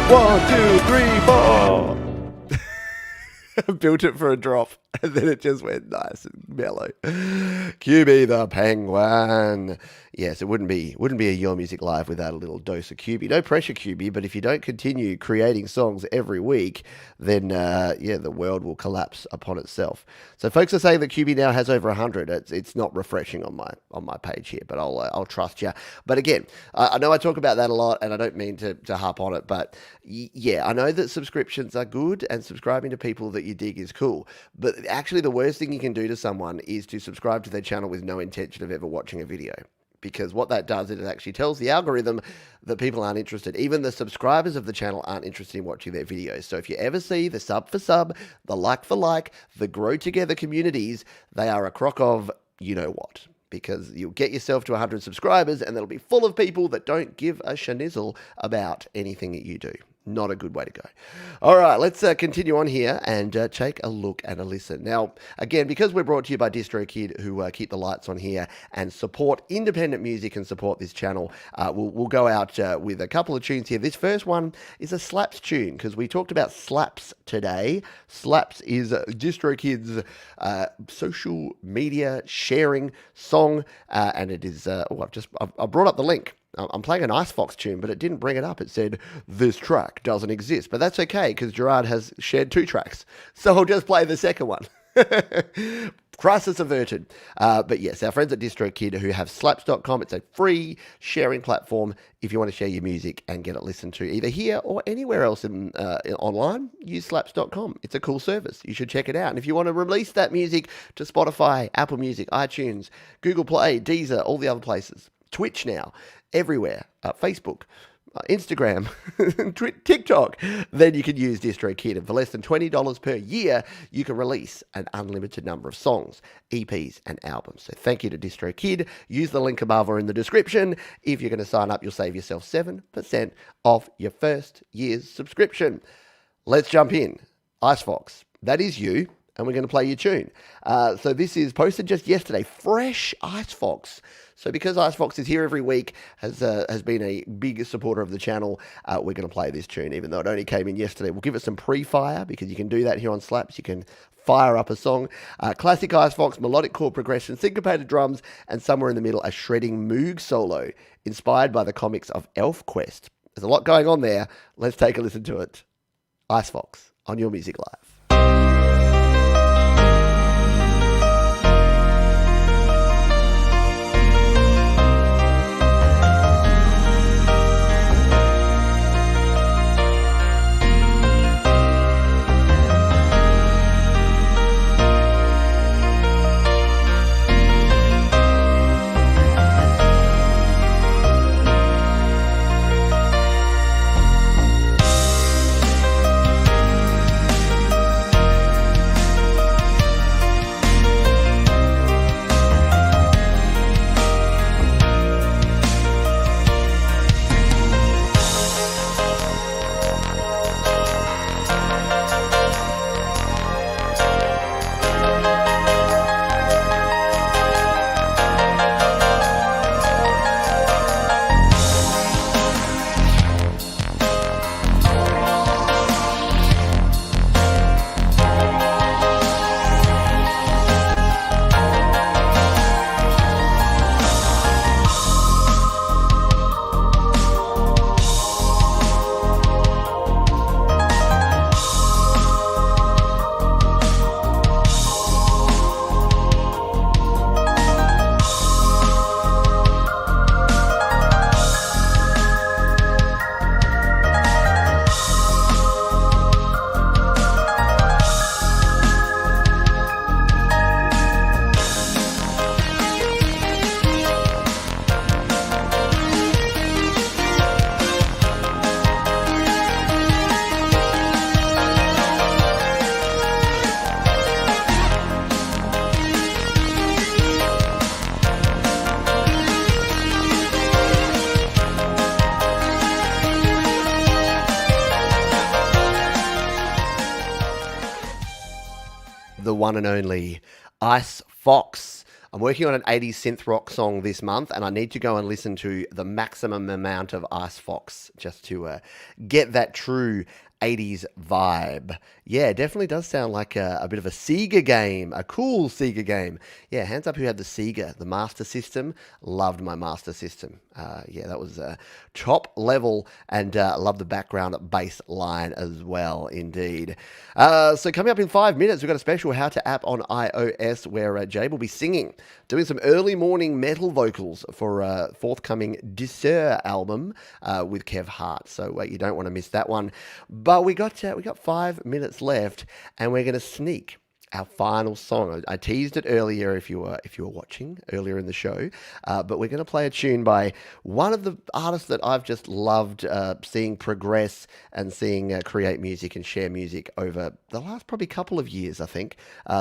1, 2, 3, 4. Built it for a drop, and then it just went nice and mellow. QB the Penguin. Yes, it wouldn't be a Your Music Live without a little dose of QB. No pressure, QB, but if you don't continue creating songs every week, then the world will collapse upon itself. So folks are saying that QB now has over 100. It's not refreshing on my page here, but I'll trust you. But again, I know I talk about that a lot, and I don't mean to harp on it, but yeah, I know that subscriptions are good, and subscribing to people that you dig is cool. But actually, the worst thing you can do to someone is to subscribe to their channel with no intention of ever watching a video. Because what that does is it actually tells the algorithm that people aren't interested. Even the subscribers of the channel aren't interested in watching their videos. So if you ever see the sub for sub, the like for like, the grow together communities, they are a crock of you know what. Because you'll get yourself to 100 subscribers and they'll be full of people that don't give a schnizzle about anything that you do. Not a good way to go. All right, let's continue on here and take a look and a listen. Now, again, because we're brought to you by DistroKid, who keep the lights on here and support independent music and support this channel, we'll go out with a couple of tunes here. This first one is a slaps tune, because we talked about slaps today. Slaps is DistroKid's social media sharing song, and it is, I brought up the link. I'm playing an Icefox tune, but it didn't bring it up. It said, this track doesn't exist. But that's okay, because Gerard has shared 2 tracks. So I'll just play the second one. Crisis averted. But yes, our friends at DistroKid who have slaps.com. It's a free sharing platform if you want to share your music and get it listened to either here or anywhere else online. Use slaps.com. It's a cool service. You should check it out. And if you want to release that music to Spotify, Apple Music, iTunes, Google Play, Deezer, all the other places, Twitch now, everywhere, Facebook, Instagram, TikTok, then you can use DistroKid. And for less than $20 per year, you can release an unlimited number of songs, EPs, and albums. So thank you to DistroKid. Use the link above or in the description. If you're going to sign up, you'll save yourself 7% off your first year's subscription. Let's jump in. Icefox, that is you. and we're going to play your tune. So this is posted just yesterday. Fresh Ice Fox. So because Ice Fox is here every week, has been a big supporter of the channel, we're going to play this tune, even though it only came in yesterday. We'll give it some pre-fire, because you can do that here on Slaps. You can fire up a song. Classic Ice Fox, melodic chord progression, syncopated drums, and somewhere in the middle, a shredding Moog solo, inspired by the comics of ElfQuest. There's a lot going on there. Let's take a listen to it. Ice Fox on Your Music Live. The one and only Ice Fox. I'm working on an 80s synth rock song this month, and I need to go and listen to the maximum amount of Ice Fox just to get that true 80s vibe. Yeah, it definitely does sound like a bit of a Sega game, a cool Sega game. Yeah, hands up who had the Sega, the Master System. Loved my Master System. Yeah, that was top level, and love the background bass line as well, indeed. So coming up in 5 minutes, we've got a special How to app on iOS where Jay will be singing, doing some early morning metal vocals for a forthcoming Dessert album with Kev Hart. So you don't want to miss that one. But we got 5 minutes left, and we're going to sneak our final song. I teased it earlier if you were watching earlier in the show, but we're going to play a tune by one of the artists that I've just loved seeing progress and seeing create music and share music over the last probably couple of years, I think.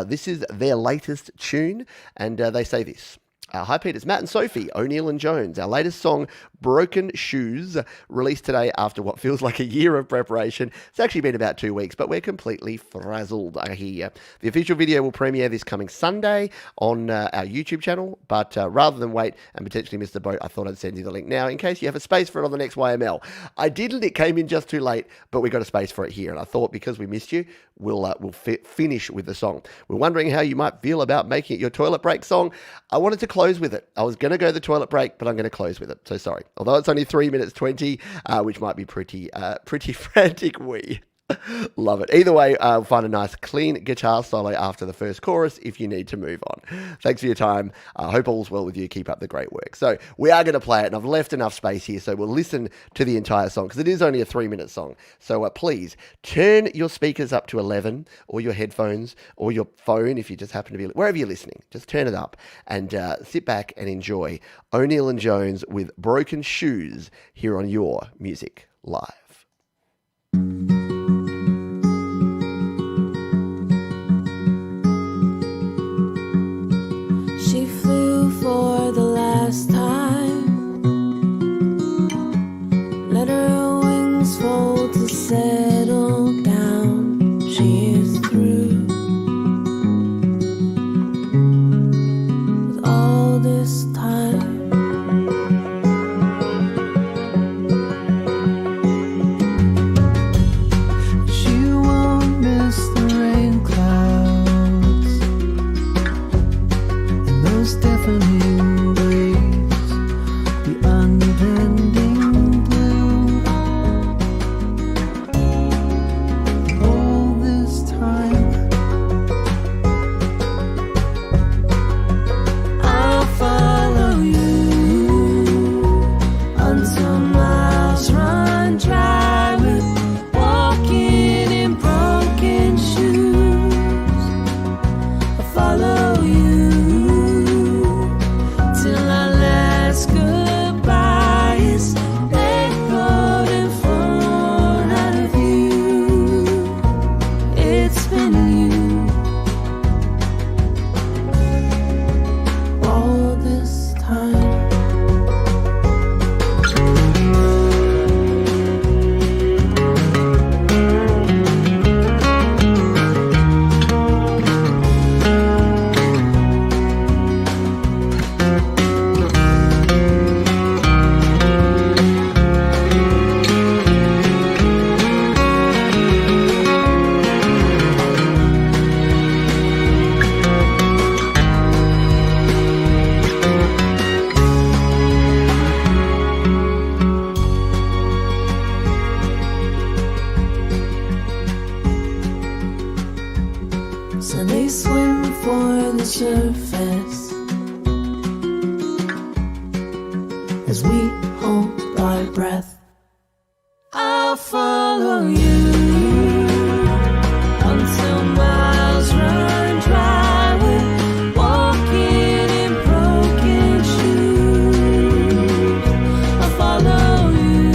This is their latest tune, and they say this. Hi, Pete. It's Matt and Sophie, O'Neill and Jones. Our latest song, Broken Shoes, released today after what feels like a year of preparation. It's actually been about 2 weeks, but we're completely frazzled, I hear. The official video will premiere this coming Sunday on our YouTube channel, but rather than wait and potentially miss the boat, I thought I'd send you the link now in case you have a space for it on the next YML. I didn't. It came in just too late, but we got a space for it here, and I thought because we missed you, we'll finish with the song. We're wondering how you might feel about making it your toilet break song. I wanted to close with it. I was going to go the toilet break, but I'm going to close with it. So sorry. Although it's only 3 minutes 20, which might be pretty frantic. Love it. Either way, find a nice clean guitar solo after the first chorus if you need to move on. Thanks for your time. I hope all's well with you. Keep up the great work. So we are going to play it, and I've left enough space here, so we'll listen to the entire song because it is only a 3-minute song. So please turn your speakers up to 11, or your headphones, or your phone if you just happen to be wherever you're listening. Just turn it up and sit back and enjoy O'Neill and Jones with Broken Shoes here on Your Music Live. She flew for the last time. Let her wings fold to settle down. She is through. and they swim for the surface as we hold our breath. I'll follow you until miles run dry. We're walking in broken shoes. I'll follow you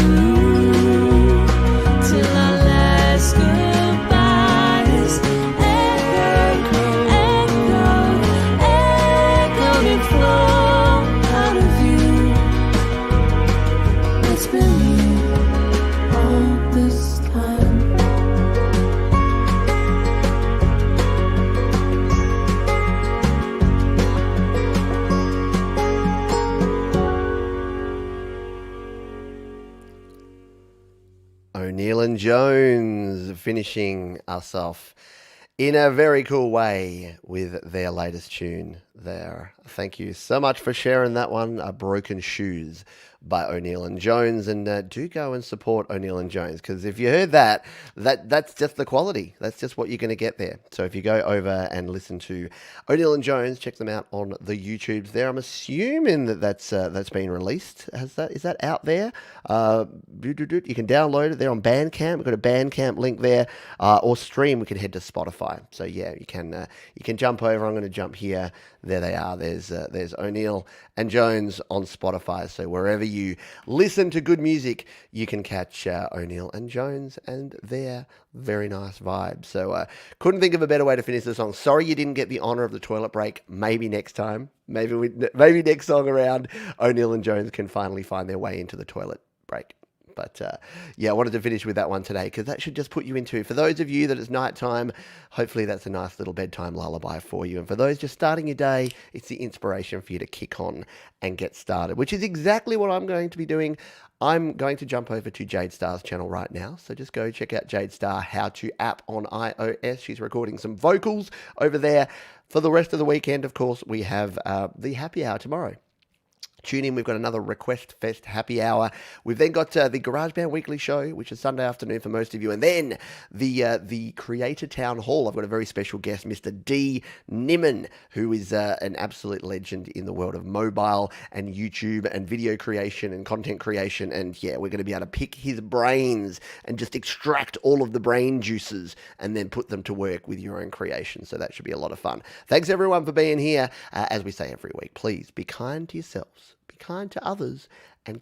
till our last goodbye is echoed and flow out of you. It's been you all this time. O'Neill and Jones finishing us off in a very cool way with their latest tune there. Thank you so much for sharing that one, Broken Shoes by O'Neill and Jones. And do go and support O'Neill and Jones, because if you heard that's just the quality. That's just what you're going to get there. So if you go over and listen to O'Neill and Jones, check them out on the YouTubes there. I'm assuming that's been released. Is that out there? You can download it there on Bandcamp. We've got a Bandcamp link there, or stream. We can head to Spotify. So yeah, you can jump over. I'm going to jump here. There they are. There's O'Neill and Jones on Spotify. So wherever you listen to good music, you can catch O'Neill and Jones and their very nice vibe. So couldn't think of a better way to finish the song. Sorry you didn't get the honour of the toilet break. Maybe next time. Maybe next song around, O'Neill and Jones can finally find their way into the toilet break. But yeah, I wanted to finish with that one today, because that should just put you into, for those of you that it's nighttime, hopefully that's a nice little bedtime lullaby for you. And for those just starting your day, it's the inspiration for you to kick on and get started, which is exactly what I'm going to be doing. I'm going to jump over to Jade Star's channel right now. So just go check out Jade Star How To app on iOS. She's recording some vocals over there. For the rest of the weekend, of course, we have the happy hour tomorrow. Tune in. We've got another Request Fest happy hour. We've then got the GarageBand Weekly Show, which is Sunday afternoon for most of you. And then the Creator Town Hall. I've got a very special guest, Mr. D. Nimmin, who is an absolute legend in the world of mobile and YouTube and video creation and content creation. And yeah, we're going to be able to pick his brains and just extract all of the brain juices and then put them to work with your own creation. So that should be a lot of fun. Thanks everyone for being here. As we say every week, please be kind to yourselves, be kind to others, and